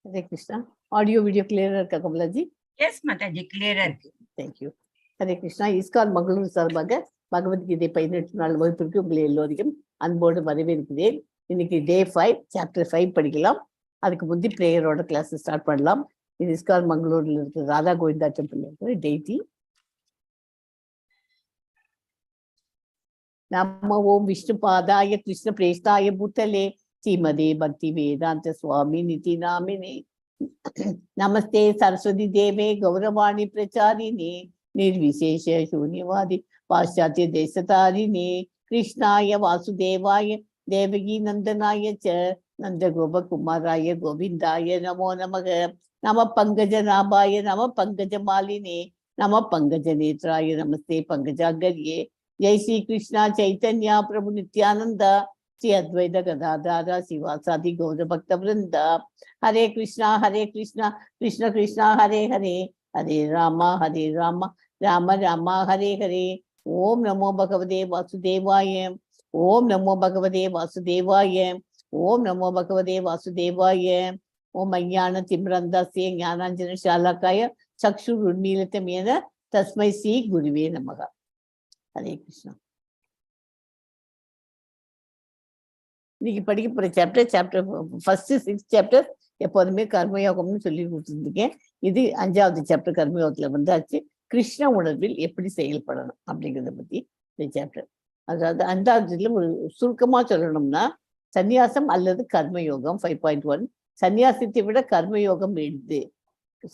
Hare Krishna. Audio video clearer Kamalaji? Yes, Mataji, clearer. Thank you. Hare Krishna. ISKCON Mangaluru சார்பாக பகவத்கீதை 18 நாள் வகுப்பிற்கு உங்களை எல்லோரையும் அன்போடு வரவேற்கிறேன். இன்னைக்கு Day 5 Chapter 5 படிக்கலாம். அதுக்கு முந்தி பிரேயரோட கிளாஸ் ஸ்டார்ட் பண்ணலாம். இது ISKCON மங்களூர்ல இருக்கிற ராதா கோவிந்தா டெம்பிள் இருக்கிற டெய்டி. நம ஓம் விஷ்ணு பாதாய கிருஷ்ண பிரேஷ்டாய பூத்தலே श्रीमदे भक्ति वेदांत स्वामी निति नामिने नमस्ते सरस्वती देवे गौरवाणी प्रचारिणे निर्विशेष शून्यवादी पाश्चात्य देशतारिणे कृष्णाय वासुदेवाय देवकी नंदनाय च नंद गोप कुमाराय गोविंदाय नमो नमः नमः पंकजनाभाय नमः पंकजमालिने नमः पंकजनेत्राय नमस्ते पंकजागर्ये जय श्री कृष्णा चैतन्य प्रभु नित्यानंद श्री अद्वैत गदाधर शिवासादि गौर भक्त वृंद हरे कृष्णा कृष्ण कृष्णा हरे हरे हरे राम राम राम हरे हरे ओम नमो भगवते वासुदेवाय ओम नमो भगवते वासुदेवाय ओम नमो भगवते वासुदेवाय ओम अज्ञान तिम्रन्दस्य ज्ञानाञ्जन शालाकाय चक्षुरुन्मीलितमेन तस्मै श्री गुरुवे नमः. हरे कृष्णा. இன்னைக்கு படிக்க போற சாப்டர் ஃபர்ஸ்ட் 6 சாப்டர் எப்போதுமே கர்மயோகம்னு சொல்லி கொடுத்துருக்கேன். இது 5வது சாப்டர் கர்மயோகத்துல வந்தாச்சு. கிருஷ்ண உணர்வில் எப்படி செயல்படணும் அப்படிங்கிறத பத்தி இந்த சாப்டர். அதாவது 5வதுல ஒரு சுருக்கமா சொல்லணும்னா சந்நியாசம் அல்லது கர்மயோகம் 5.1. சந்நியாசத்தை விட கர்மயோகம் எழுது.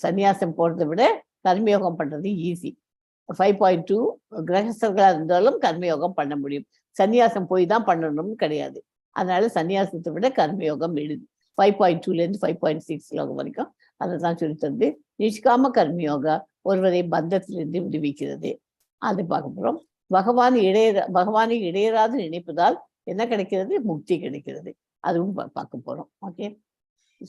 சந்நியாசம் போடுறதை விட கர்மயோகம் பண்றது ஈஸி. 5.2 கிரகஸ்தர்களா இருந்தாலும் கர்மயோகம் பண்ண முடியும். சந்நியாசம் போய் தான் பண்ணணும்னு கிடையாது. அதனால சன்னியாசத்தை விட கர்மயோகம் எழுது. 5.2 5.6 வரைக்கும் அதை தான் சொல்லித்தந்து. நிஷ்காம கர்மயோகா ஒருவரை பந்தத்திலிருந்து விடுவிக்கிறது. அது பார்க்க போறோம். பகவானை இடையராது நினைப்பதால் என்ன கிடைக்கிறது? முக்தி கிடைக்கிறது. அதுவும் பார்க்க போறோம். ஓகே.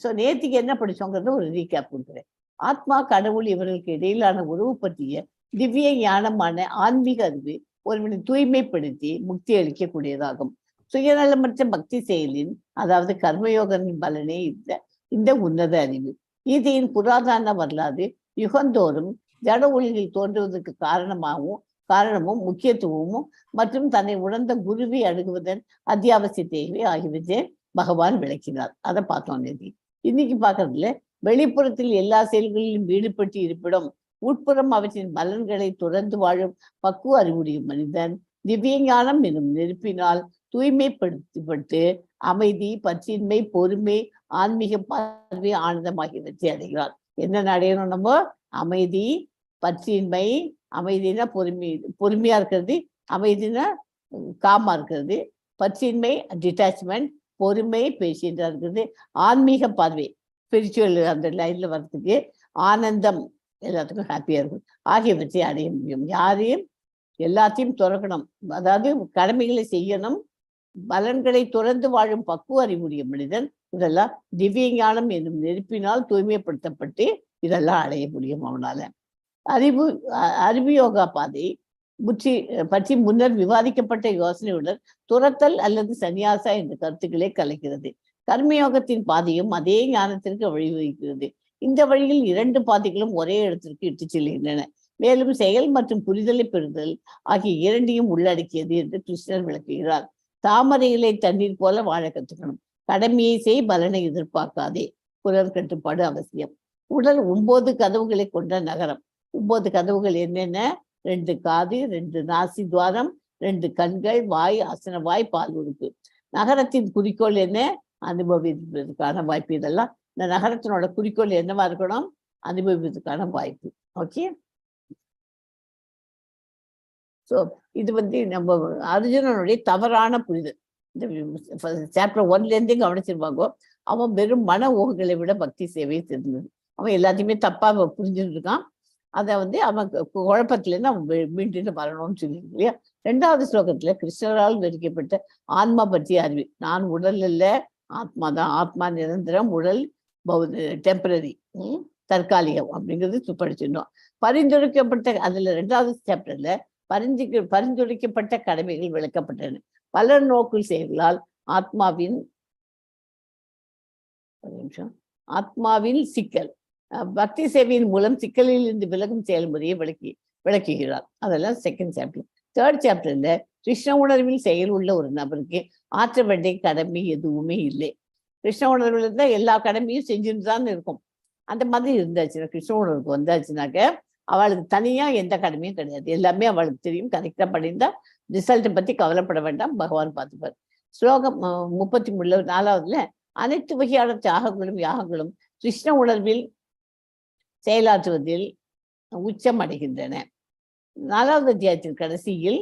ஸோ நேத்திக்கு என்ன படிச்சோங்கிறத ஒரு ரீகேப் கொடுக்குறேன். ஆத்மா கடவுள் இவர்களுக்கு இடையிலான உறவு பற்றிய திவ்ய ஞானமான ஆன்மீக அறிவு ஒருவனை தூய்மைப்படுத்தி முக்தி அளிக்கக்கூடியதாகும். சுயநலமற்ற பக்தி செயலின் அதாவது கர்மயோகத்தின் பலனே இந்த உன்னத அறிவு. கீதையின் புராதன வரலாறு யுகந்தோறும் ஜட ஒளியில் தோன்றுவதற்கு காரணமும் முக்கியத்துவமும் மற்றும் தன்னை உணர்ந்த குருவை அணுகுவதன் அத்தியாவசிய தேவை ஆகியவற்றை பகவான் விளக்கினார். அதை பார்த்தோம் நேதி. இன்னைக்கு பார்க்கறதுல வெளிப்புறத்தில் எல்லா செயல்களிலும் ஈடுபட்டு இருப்பிடும் உட்புறம் அவற்றின் பலன்களை தொடர்ந்து வாழும் பக்குவ அறிவுடைய மனிதன் திவ்ய ஞானம் எனும் நெருப்பினால் தூய்மைப்படுத்தப்பட்டு அமைதி, பற்றின்மை, பொறுமை, ஆன்மீக பார்வை, ஆனந்தம் ஆகியவற்றை அடைகிறார். என்ன அடையணும்? நம்ம அமைதி, பற்றின்மை, அமைதினா பொறுமையா இருக்கிறது, அமைதினா காமா இருக்கிறது, பற்றின்மை டிட்டாச்மெண்ட், பொறுமை பேஷண்டா இருக்கிறது, ஆன்மீக பார்வை ஸ்பிரிச்சுவல் அந்த லைன்ல வர்றதுக்கு, ஆனந்தம் எல்லாத்துக்கும் ஹாப்பியா இருக்கும் ஆகியவற்றை அடைய முடியும். யாரையும் எல்லாத்தையும் துறக்கணும், அதாவது கடமைகளை செய்யணும், பலன்களை தொடர்ந்து வாழும் பக்குவ அறிவுடைய மனிதன் இதெல்லாம் திவ்ய ஞானம் என்னும் நெருப்பினால் தூய்மைப்படுத்தப்பட்டு இதெல்லாம் அடைய முடியும் அவனால. அறிவு யோகா பாதை பற்றி முன்னர் விவாதிக்கப்பட்ட யோசனையுடன் துரத்தல் அல்லது சன்னியாசா என்ற கருத்துக்களை கலைக்கிறது. கர்மயோகத்தின் பாதையும் அதே ஞானத்திற்கு வழிவகுக்கிறது. இந்த வழியில் 2 பாதைகளும் ஒரே இடத்திற்கு இட்டு செல்கின்றன. மேலும் செயல் மற்றும் புரிதலை பெறுதல் ஆகிய இரண்டையும் உள்ளடக்கியது என்று கிருஷ்ணர் விளக்குகிறார். தாமரைகளை தண்ணீர் போல வாழ கற்றுக்கணும். கடமையை செய், பலனை எதிர்பார்க்காதே. புலர் கட்டுப்பாடு அவசியம். உடல் 9 கதவுகளை கொண்ட நகரம். 9 கதவுகள் என்னென்ன? 2 காது, 2 நாசி துவாரம், 2 கண்கள், வாய், ஆசன வாய், பால் உறுப்பு. நகரத்தின் குறிக்கோள் என்ன? அனுபவிப்பதற்கான வாய்ப்பு. இதெல்லாம் இந்த நகரத்தினோட குறிக்கோள் என்னவா இருக்கணும்? அனுபவிப்பதற்கான வாய்ப்பு. ஓகே. ஸோ இது நம்ம அர்ஜுனனுடைய தவறான புரிதல். இந்த சாப்டர் 1 கவனிச்சிருவாங்க. அவன் வெறும் மன ஊகங்களை விட பக்தி சேவையை தெரிஞ்சது. அவன் எல்லாத்தையுமே தப்பா புரிஞ்சுட்டு இருக்கான். அதை அவன் குழப்பத்திலேருந்து அவன் மீண்டு வரணும்னு சொல்லியிருக்கு இல்லையா? 2வது ஸ்லோகத்துல கிருஷ்ணரால் விவரிக்கப்பட்ட ஆன்மா பற்றிய அறிவு. நான் உடல் இல்ல, ஆத்மா தான். ஆத்மா நிரந்தரம், உடல் டெம்பரரி, தற்காலிகம் அப்படிங்கிறது படிச்சிருந்தோம். பரிந்துரைக்கப்பட்ட அதுல 2வது சாப்டர்ல பரிந்துரைக்கப்பட்ட கடமைகள் விளக்கப்பட்டன. பலர் நோக்கில் செயல்களால் ஆத்மாவின் ஆத்மாவில் சிக்கல், பக்தி சேவையின் மூலம் சிக்கலில் இருந்து விலகும் செயல்முறையை விளக்குகிறார். அதெல்லாம் செகண்ட் சாப்டர். தேர்ட் சாப்டர்ல கிருஷ்ண உணர்வில் செயல் உள்ள ஒரு நபருக்கு ஆற்ற வேண்டிய கடமை எதுவுமே இல்லை. கிருஷ்ண உணர்வில் இருந்தால் எல்லா கடமையும் செஞ்சுட்டு தான் இருக்கும். அந்த மாதிரி இருந்தாச்சுன்னா கிருஷ்ண உணர்வுக்கு வந்தாச்சுனாக்க அவளுக்கு தனியா எந்த கடமையும் கிடையாது. எல்லாமே அவளுக்கு தெரியும். கரெக்டா பண்ணியிருந்தா ரிசல்ட்டை பத்தி கவலைப்பட வேண்டாம், பகவான் பார்த்துப்பார். ஸ்லோகம் 34வதுல அனைத்து வகையான தியாகங்களும் யாகங்களும் கிருஷ்ண உணர்வில் செயலாற்றுவதில் உச்சம் அடைகின்றன. 4வது அத்தியாயத்தின் கடைசியில்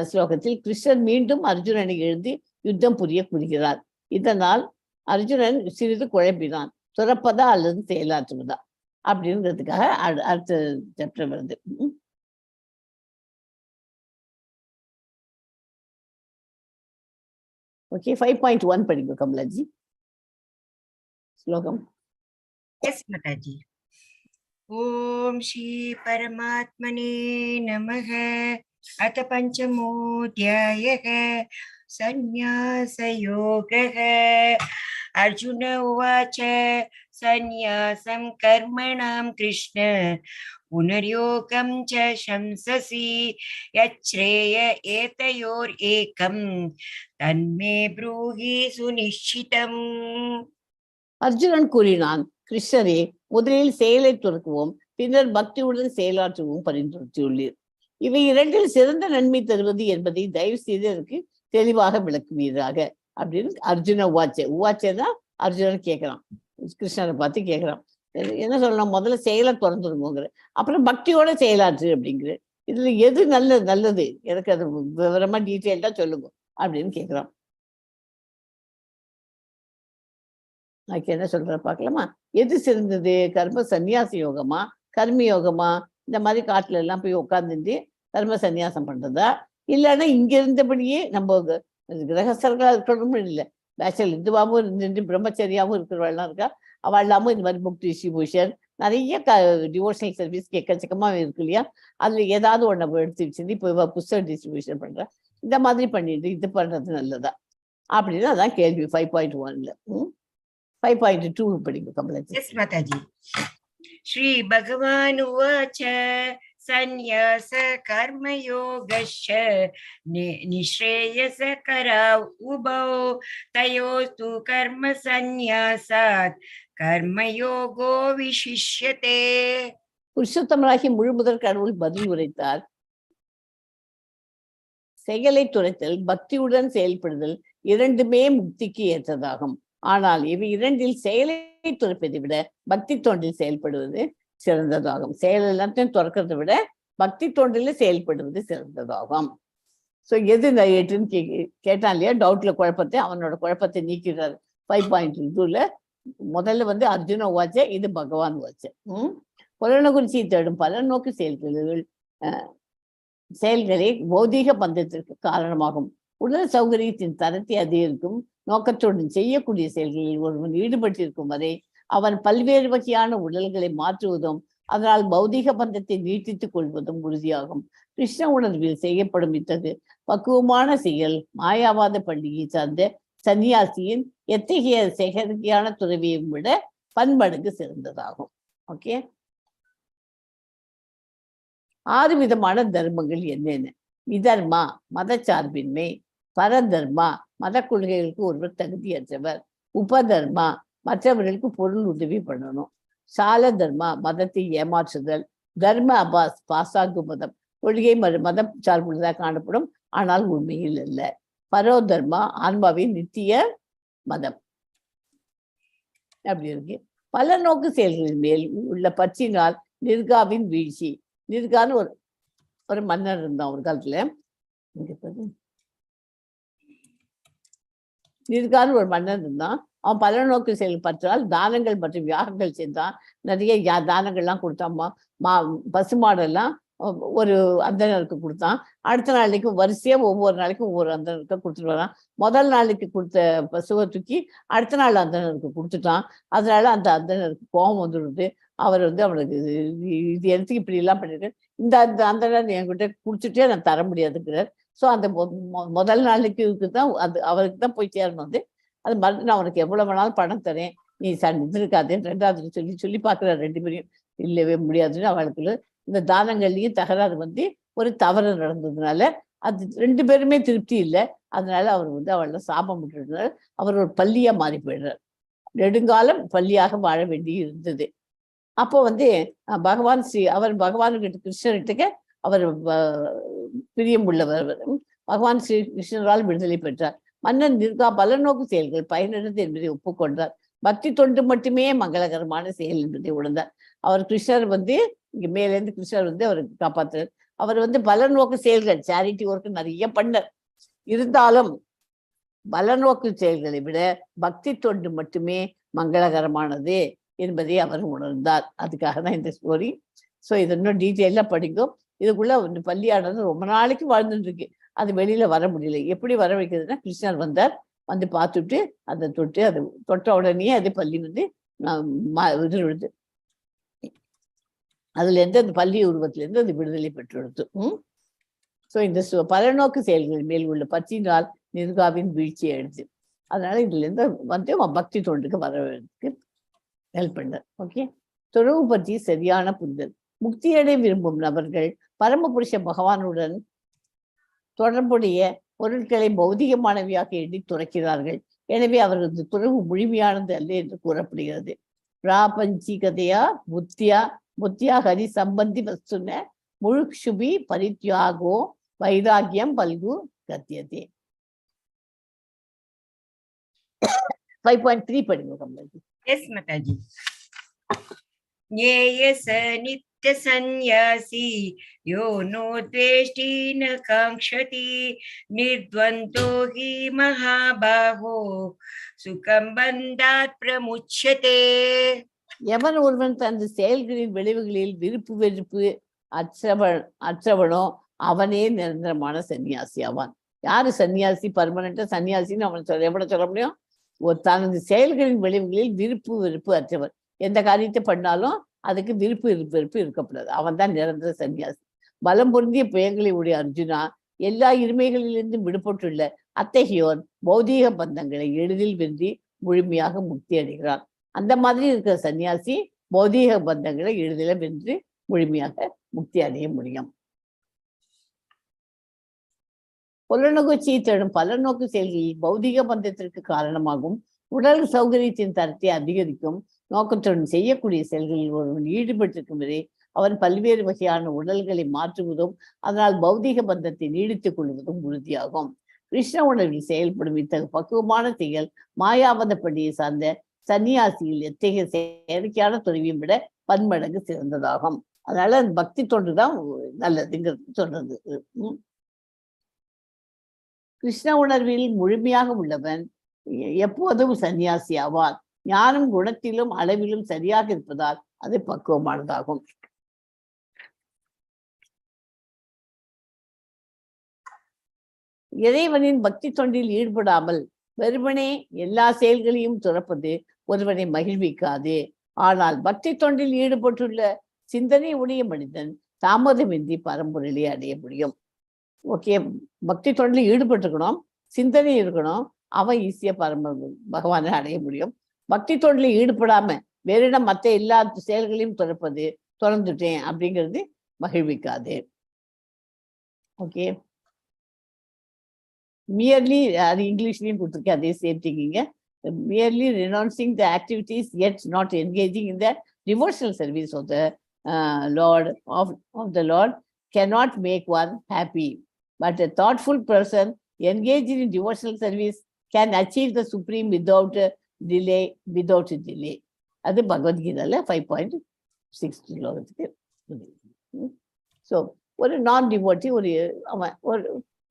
ஸ்லோகத்தில் கிருஷ்ணர் மீண்டும் அர்ஜுனனை எழுந்து யுத்தம் புரிய கூறுகிறார். இதனால் அர்ஜுனன் சிறிது குழப்பினான். துறப்பதா அல்லது செயலாற்றுவதா அப்படின்றதுக்காக அடுத்த சாப்டர் வருது. ஓகே, 5.1 படிங்க கமலாஜி. ஸ்லோகம். எஸ் மாதாஜி. ஓம் ஸ்ரீ பரமாத்மனே நமः. அத பஞ்சமோऽध्यायः சந்நியாசயோகः. அர்ஜுன உவாச்ச சந்நியாசம் கர்மணாம் கிருஷ்ண புனர்யோகம் ச சம்சசி யச்ரேய ஏதயோர் ஏகம் தன்மே ப்ரூஹி சுநிஷ்சிதம். அர்ஜுனன் கூறினான், கிருஷ்ணரே, முதலில் செயலை துறக்குவோம், பின்னர் பக்தியுடன் செயலாற்றுவோம் பரிந்துரைத்துள்ளீர். இவை இரண்டில் சிறந்த நன்மை தருவது என்பதை தயவு செய்து எனக்கு தெளிவாக விளக்குவீராக அப்படின்னு அர்ஜுன உவாச்சதான் அர்ஜுனன் கேட்கிறான். கிருஷ்ணரை பார்த்து கேட்கிறான். என்ன சொல்லணும்? முதல்ல செயலை திறந்துருங்கிற, அப்புறம் பக்தியோட செயலாற்று அப்படிங்கிற. இதுல எது நல்லது எனக்கு அது விவரமா டீட்டெயில்டா சொல்லுங்க அப்படின்னு கேட்கிறான். அதுக்கு என்ன சொல்ற பார்க்கலாமா? எது சிறந்தது? கர்ம சந்நியாச யோகமா, கர்ம யோகமா? இந்த மாதிரி காட்டுல எல்லாம் போய் உட்காந்துட்டு கர்ம சந்நியாசம் பண்றதா, இல்லைன்னா இங்க இருந்தபடியே நம்ம கிரகஸ்தர்களா இருக்கணும்னு இல்லை, பேச்சல் இந்துவாகவும் இருந்துட்டு பிரம்மச்சரியாவும் இருக்கிறவெல்லாம் இருக்கா. அவள் இல்லாமல் இந்த மாதிரி புக் டிஸ்ட்ரிபியூஷன், நிறைய டிவோஷனல் சர்வீஸ் எக்கச்சக்கமா இருக்கு இல்லையா? அதுல ஏதாவது ஒண்ணு எடுத்து வச்சிருந்து இப்போ புஸ்தக டிஸ்ட்ரிபியூஷன் பண்ற, இந்த மாதிரி பண்ணிட்டு இது பண்றது நல்லதா அப்படின்னு அதான் கேள்வி. 5.1ல 5.2 படிங்க கமலாஜி. எஸ் மாதாஜி. ஸ்ரீ பகவான் உவாச்ச சந்நியாச கர்மயோகஸ்ய நிஸ்ரேயஸகரா உபௌ தயோஸ்து கர்ம சந்நியாசாத் கர்மயோகோ விசிஷ்யதே. புருஷோத்தமராகி முழுமுதற் கடவுள் பதில் உரைத்தார். செயலை துரைத்தல், பக்தியுடன் செயல்படுதல் இரண்டுமே முக்திக்கு ஏற்றதாகும். ஆனால் இவை இரண்டில் செயலை துறப்பதை விட பக்தி தோன்றில் செயல்படுவது சிறந்ததாகும். செயல் எல்லாத்தையும் துறக்கிறதை விட பக்தி தோன்றில செயல்படுவது சிறந்ததாகும். ஸோ எது ஏற்றுன்னு கேட்டான் இல்லையா? டவுட்ல குழப்பத்தை, அவனோட குழப்பத்தை நீக்கிறார். 5.2ல முதல்ல அர்ஜுன வாச்ச, இது பகவான் வாச்ச. புலனகுறிச்சியை தேடும் பலன் நோக்கு செயல்களே பௌதீக பந்தத்திற்கு காரணமாகும். உடல் சௌகரியத்தின் தரத்தை அதிகரிக்கும் நோக்கத்துடன் செய்யக்கூடிய செயல்களில் ஒருவன் ஈடுபட்டிருக்கும் வரை அவன் பல்வேறு வகையான உடல்களை மாற்றுவதும் அதனால் பௌதீக பந்தத்தை நீட்டித்துக் கொள்வதும் உறுதியாகும். கிருஷ்ண உணர்வில் செய்யப்படும் இத்தகு பக்குவமான செயல் மாயாவாத பண்டிகை சார்ந்த சன்னியாசியின் எத்தகைய செயற்கையான துறவியை விட பன்மடங்கு சிறந்ததாகும். ஓகே, 6 விதமான தர்மங்கள் என்னென்ன? விதர்மா, மதச்சார்பின்மை. பரதர்மா, மத கொள்கைகளுக்கு ஒருவர் தகுதியற்றவர். உபதர்மா, மற்றவர்களுக்கு பொருள் உதவி பண்ணணும். சால தர்மா, மதத்தை ஏமாற்றுதல். தர்ம அபாஸ், பாசாங்கு மதம், கொள்கை மதம் சார்புள்ளதாக காணப்படும் ஆனால் உண்மையில் அல்ல. பரோதர்மா, ஆன்மாவின் நித்திய மதம். அப்படி இருக்கு. பல நோக்கு செயல்களின் மேல் உள்ள பற்றினால் நிர்காவின் வீழ்ச்சி. நிர்கான்னு ஒரு மன்னர் இருந்தான் ஒரு காலத்துல. நிர்கான்னு ஒரு மன்னன் இருந்தான். அவன் பல நோக்கு செயல் பற்றால் தானங்கள் மற்றும் யாகங்கள் செய்தான். நிறைய தானங்கள்லாம் கொடுத்தான். பசுமாடெல்லாம் ஒரு அந்தனருக்கு கொடுத்தான். அடுத்த நாளைக்கு வரிசையா ஒவ்வொரு நாளைக்கும் ஒவ்வொரு அந்தனருக்கு கொடுத்துட்டு வரான். முதல் நாளைக்கு கொடுத்த பசுவை தூக்கி அடுத்த நாள் அந்தனருக்கு கொடுத்துட்டான். அதனால அந்த அந்தனருக்கு கோபம் வந்துடுது. அவர் அவனுக்கு இது எடுத்து இப்படி எல்லாம் பண்ணிருக்கு, இந்த அந்தனர் என்கிட்ட குடிச்சுட்டே நான் தர முடியாதுங்கிறார். ஸோ அந்த முதல் நாளைக்கு தான் அது அவருக்கு தான் போய் சேரணும். அது மறுபடியும் நான் அவனுக்கு எவ்வளவு வேணாலும் பணம் தரேன், நீ இருக்காதேன்னு ரெண்டாவது சொல்லி சொல்லி பார்க்குறாரு. 2 பேரையும் இல்லவே முடியாதுன்னு. அவளுக்குள்ள இந்த தானங்கள்லையும் தகராறு வந்து ஒரு தவறு நடந்ததுனால அது 2 பேருமே திருப்தி இல்லை. அதனால அவர் வந்து அவளை சாபம் விட்டுறதுனால அவர் ஒரு பள்ளியா மாறி போயிடுறார். நெடுங்காலம் பள்ளியாக வாழ வேண்டி இருந்தது. அப்போ வந்து அவர் பகவான்கிட்ட கிருஷ்ணர்கிட்ட அவர் பிரியம் உள்ளவர். பகவான் ஸ்ரீ கிருஷ்ணரால் விடுதலை பெற்றார். மன்னன் பலநோக்கு செயல்கள் பயனற்றது என்பதை ஒப்புக்கொண்டார். பக்தி தொண்டு மட்டுமே மங்களகரமான செயல் என்பதை உணர்ந்தார். அவர் கிருஷ்ணர் வந்து இங்க மேலேருந்து கிருஷ்ணர் வந்து அவருக்கு காப்பாற்றுறார். அவர் வந்து பலநோக்கு செயல்கள் சேரிட்டி ஒர்க் நிறைய பண்ணார். இருந்தாலும் பலநோக்கு செயல்களை விட பக்தி தொண்டு மட்டுமே மங்களகரமானது என்பதை அவர் உணர்ந்தார். அதுக்காக தான் இந்த ஸ்டோரி. ஸோ இது இன்னும் டீட்டெயிலாக படிக்கும். இதுக்குள்ள பள்ளியானது ரொம்ப நாளைக்கு வாழ்ந்துட்டு இருக்கு. அது வெளியில வர முடியல. எப்படி வர வைக்கிறதுனா கிருஷ்ணர் வந்தார், வந்து பார்த்துட்டு அதை தொட்டு அது தொட்ட உடனே அது பள்ளி வந்து விழுது. அதுல இருந்து அந்த பள்ளி உருவத்திலிருந்து அது விடுதலை பெற்றெடுத்து. ஸோ இந்த பலநோக்கு செயல்கள் மேல் உள்ள பற்றினால் நிர்காவின் வீழ்ச்சியை எடுத்து. அதனால இதுல இருந்து வந்து பக்தி தொண்டுக்கு வரதுக்கு ஹெல்ப் பண்ணார். ஓகே, துறவு பற்றி சரியான புரிதல். முக்தியடை விரும்பும் நபர்கள் பரமபுருஷ பகவானுடன் தொடர்புடைய பொருட்களை பௌதிகமானவையாக எண்ணி துறக்கிறார்கள். எனவே அவர்களது துறவு முழுமையானது அல்ல என்று கூறப்படுகிறது. பிராபஞ்சிகதையா புத்தியா ஹரி சம்பந்தி வஸ்துன முழுக்ஷுபி பரித்யாகோ வைராகியம் பல்கு கத்தியதே. 5.3 படிங்க கமலாஜி. எஸ் மாதாஜி. ஞேயஸ நித்ய சந்நியாசி யோ நோ த்வேஷ்டி ந காங்க்ஷதி நிர்த்வந்தோ ஹி மகாபாஹோ சுகம் பந்தாத் பிரமுச்யதே. எவன் ஒருவன் தனது செயல்களின் விளைவுகளில் விருப்பு வெறுப்பு அற்றவனோ அவனே நிரந்தரமான சன்னியாசி ஆவான். யாரு சன்னியாசி? பர்மனண்டா சன்னியாசின்னு அவன் எவனை சொல்ல முடியும்? தனது செயல்களின் விளைவுகளில் விருப்பு வெறுப்பு அற்றவன். எந்த காரியத்தை பண்ணாலும் அதுக்கு விருப்பு வெறுப்பு இருக்கக்கூடாது. அவன் தான் நிரந்தர சன்னியாசி. பலம் பொருந்திய புயங்களை உடைய அர்ஜுனா, எல்லா இருமைகளிலிருந்தும் விடுபட்டுள்ள அத்தகையோர் பௌதீக பந்தங்களை எளிதில் வென்றி முழுமையாக முக்தி அடைகிறான். அந்த மாதிரி இருக்கிற சன்னியாசி பௌதீக பந்தங்களை எளிதில் வென்று முழுமையாக முக்தி அடைய முடியும். புலனுகழ்ச்சியை தேடும் பலநோக்கு செயல்களில் பௌதிக பந்தத்திற்கு காரணமாகும் உடல் சௌகரியத்தின் தரத்தை அதிகரிக்கும் நோக்கத்துடன் செய்யக்கூடிய செயல்களில் ஒருவன் ஈடுபட்டிருக்கும் வரை அவன் பல்வேறு வகையான உடல்களை மாற்றுவதும் அதனால் பௌதிக பந்தத்தை நீடித்துக் கொள்வதும் உறுதியாகும். கிருஷ்ண உணர்வில் செயல்படும் இத்தகைய பக்குவமான செயல் மாயாவத பண்டிகை சார்ந்த சன்னியாசியில் எத்தகைய செயற்கையான துறவியும் விட பன்மடங்கு சிறந்ததாகும். அதனால பக்தி தொண்டுதான் நல்லதுங்கிறது சொல்றது. கிருஷ்ண உணர்வில் முழுமையாக உள்ளவன் எப்போதும் சன்னியாசி ஆவான். ஞானம் குணத்திலும் அளவிலும் சரியாக இருப்பதால் அது பக்குவமானதாகும். இறைவனின் பக்தி தொண்டில் ஈடுபடாமல் வெறுமனே எல்லா செயல்களையும் துறப்பது ஒருவனை மகிழ்விக்காது. ஆனால் பக்தி தொண்டில் ஈடுபட்டுள்ள சிந்தனை உடைய மனிதன் தாமதமின்றி பரம்பொருளை அடைய முடியும். ஓகே, பக்தி தொண்டில் ஈடுபட்டுக்கணும், சிந்தனை இருக்கணும், அவன் ஈஸியா பகவானை அடைய முடியும். பக்தி தொண்டில் ஈடுபடாம வேறிடம் மற்ற எல்லா செயல்களையும் தொடர்ந்துட்டேன் அப்படிங்கிறது மகிழ்விக்காது. ஓகே, merely அது இங்கிலீஷ்லயும் கொடுத்துருக்கேன், அதே same திங்கிங்க. merely renouncing the activities yet not engaging in the devotional service of the Lord of the Lord cannot make one happy. But a thoughtful person engaged in devotional service can achieve the supreme without delay. அது பகவத்கீதால 5.6 so ஒரு நான் devotee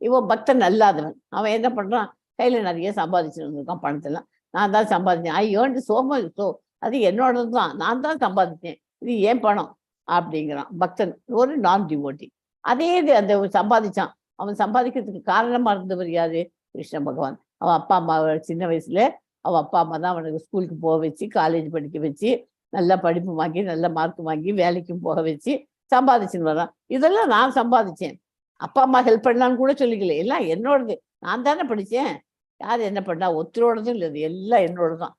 இவன் பக்தன் அல்லாதவன் அவன் என்ன பண்றான்? கையில நிறைய சம்பாதிச்சுட்டு இருந்திருக்கான், பணத்தெல்லாம் நான் தான் சம்பாதிச்சேன், ஐ ஏர்ன்ட் சோ மச், ஸோ அது என்னோடது தான், நான் தான் சம்பாதிச்சேன், இது ஏன் பணம் அப்படிங்கிறான் பக்தன், ஒரு நான் டிவோட்டி. அதே அந்த சம்பாதிச்சான், அவன் சம்பாதிக்கிறதுக்கு காரணமா இருந்தவர் யாரு? கிருஷ்ண பகவான். அவன் அப்பா அம்மா சின்ன வயசுல அவன் அப்பா அம்மா தான் அவனுக்கு ஸ்கூலுக்கு போக வச்சு, காலேஜ் படிக்க வச்சு, நல்லா படிப்பு வாங்கி, நல்ல மார்க் வாங்கி, வேலைக்கும் போக வச்சு சம்பாதிச்சுன்னு வரான். இதெல்லாம் நான் சம்பாதிச்சேன், அப்பா அம்மா ஹெல்ப் பண்ணலான்னு கூட சொல்லிக்கல, எல்லாம் என்னோடது, நான் தானே படித்தேன், யார் என்ன பண்ணா ஒருத்தரோடதும் இல்லை, எல்லாம் என்னோடதுதான்.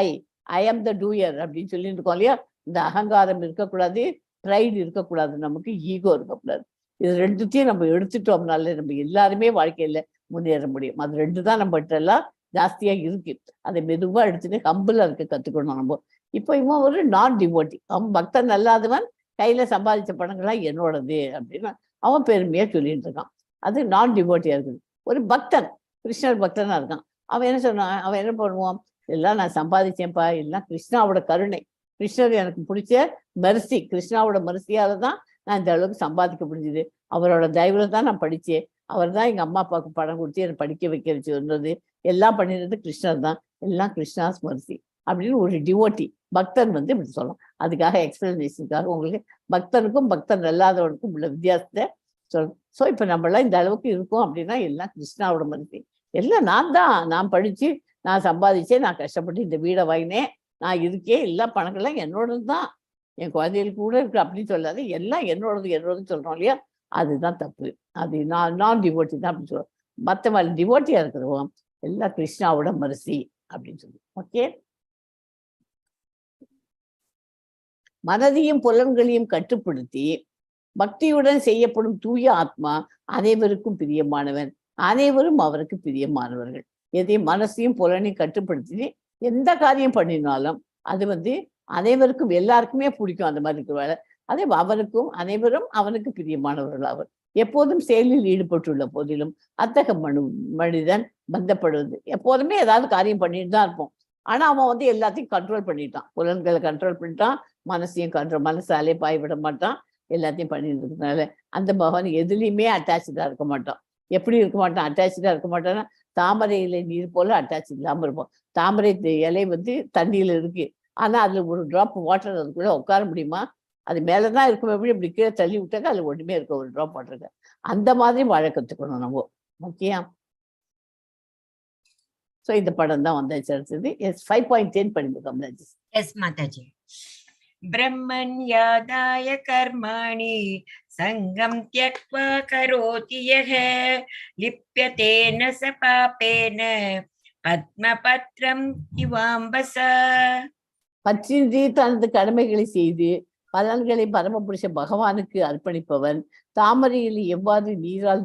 ஐ ஐ ஆம் த டூயர் அப்படின்னு சொல்லிட்டு இருக்கோம் இல்லையா. இந்த அகங்காரம் இருக்கக்கூடாது, ப்ரைடு இருக்கக்கூடாது, நமக்கு ஈகோ இருக்கக்கூடாது. இது ரெண்டுத்தையும் நம்ம எடுத்துட்டோம்னால நம்ம எல்லாருமே வாழ்க்கையில முன்னேற முடியும். அது ரெண்டு தான் நம்மகிட்ட எல்லாம் ஜாஸ்தியா இருக்கு. அதை மெதுவா எடுத்துட்டு ஹம்பிளா இருக்க கத்துக்கணும் நம்ம. இப்போ இவன் ஒரு நான் டிவோட்டி, அவன் பக்தன் அல்லாதவன், கையில சம்பாதிச்ச பணங்களா என்னோடது அப்படின்னு அவன் பெருமையா சொல்லிட்டு இருக்கான். அது நான் டிவோட்டியா இருக்குது. ஒரு பக்தன், கிருஷ்ணர் பக்தனா இருக்கான், அவன் என்ன சொன்னான், அவன் என்ன பண்ணுவான், எல்லாம் நான் சம்பாதிச்சேன்ப்பா, எல்லாம் கிருஷ்ணாவோட கருணை, கிருஷ்ணர் எனக்கு பிடிச்ச மெர்சி, கிருஷ்ணாவோட மெர்சியால தான் நான் இந்த அளவுக்கு சம்பாதிக்க முடிஞ்சுது, அவரோட தயவுல தான் நான் படிச்சேன், அவர் தான் எங்க அம்மா அப்பாவுக்கு பணம் கொடுத்து என்னை படிக்க வைக்க வச்சுருந்தது, எல்லாம் பண்ணிடுறது கிருஷ்ணர் தான், எல்லாம் கிருஷ்ணாஸ் மெர்சி அப்படின்னு ஒரு டிவோட்டி பக்தன் வந்து இப்படி சொல்லலாம். அதுக்காக எக்ஸ்பிளனேஷனுக்காக உங்களுக்கு பக்தனுக்கும் பக்தன் அல்லாதவனுக்கும் உள்ள வித்தியாசத்தை சொல்லணும். ஸோ இப்போ நம்மளாம் இந்த அளவுக்கு இருக்கோம் அப்படின்னா எல்லாம் கிருஷ்ணாவோட மெர்சி. எல்லாம் நான் படிச்சு, நான் சம்பாதிச்சேன், நான் கஷ்டப்பட்டு இந்த வீடை வாங்கினேன், நான் இருக்கேன், எல்லா பணங்கள்லாம் என்னோடது தான், என் குழந்தைகளுக்கு கூட இருக்கு அப்படின்னு சொல்லாது, எல்லாம் என்னோடதுன்னு சொல்றோம் இல்லையா, அதுதான் தப்பு. அது நான் டிவோட்டி தான் அப்படின்னு சொல்றோம். மற்ற மாதிரி டிவோட்டியா இருக்கிறோம் எல்லாம் கிருஷ்ணாவோட மெர்சி அப்படின்னு சொல்லி. ஓகே. மனதையும் புலன்களையும் கட்டுப்படுத்தி பக்தியுடன் செய்யப்படும் தூய ஆத்மா அனைவருக்கும் பிரியமானவன், அனைவரும் அவருக்கு பிரியமானவர்கள். எதையும் மனசையும் புலனையும் கட்டுப்படுத்தி எந்த காரியம் பண்ணினாலும் அது வந்து அனைவருக்கும் எல்லாருக்குமே பிடிக்கும். அந்த மாதிரி இருக்கிற அதே அவனுக்கும் அனைவரும் அவனுக்கு பிரியமானவர்கள் அவர். எப்போதும் செயலில் ஈடுபட்டுள்ள போதிலும் அத்தகைய மனிதன் பந்தப்படுவது, எப்போதுமே ஏதாவது காரியம் பண்ணிட்டு தான் இருப்போம். ஆனா அவன் வந்து எல்லாத்தையும் கண்ட்ரோல் பண்ணிட்டான், புலன்களை கண்ட்ரோல் பண்ணிட்டான், மனசையும் மனசாலே பாய் விட மாட்டான், எல்லாத்தையும் பண்ணிட்டு இருக்கிறதுனால அந்த பகவான் எதுலையுமே அட்டாச்சா இருக்க மாட்டான். எப்படி இருக்க மாட்டான், அட்டாச்சா இருக்க மாட்டான்னா தாமரை இலை நீர் போல அட்டாச் இல்லாம இருப்போம். தாமரை இலை வந்து தண்ணியில இருக்கு, ஆனா அதுல ஒரு டிராப் வாட்டர் அதுக்குள்ள உட்கார முடியுமா, அது மேலதான் இருக்கும், எப்படி இப்படி கீழே தள்ளி விட்டாக்க அதுல ஒண்ணுமே இருக்க, ஒரு டிராப் வாட்டருக்கு. அந்த மாதிரி வாழ கத்துக்கணும் நம்ம. ஓகே. ஸோ இந்த படம் தான் வந்தாச்சு. அடுத்தது 5.10 படிங்க. எஸ் மாதாஜி. ब्रह्मण्यादाय कर्माणि संगं त्यक्त्वा करोति यः लिप्यतेन स पापेन पद्मपत्रम् इवाम्बसा. பற்றின்றி தனது கடமைகளை செய்து பலன்களை பரமபுருஷ பகவானுக்கு அர்ப்பணிப்பவன் தாமரையில் எவ்வாறு நீரால்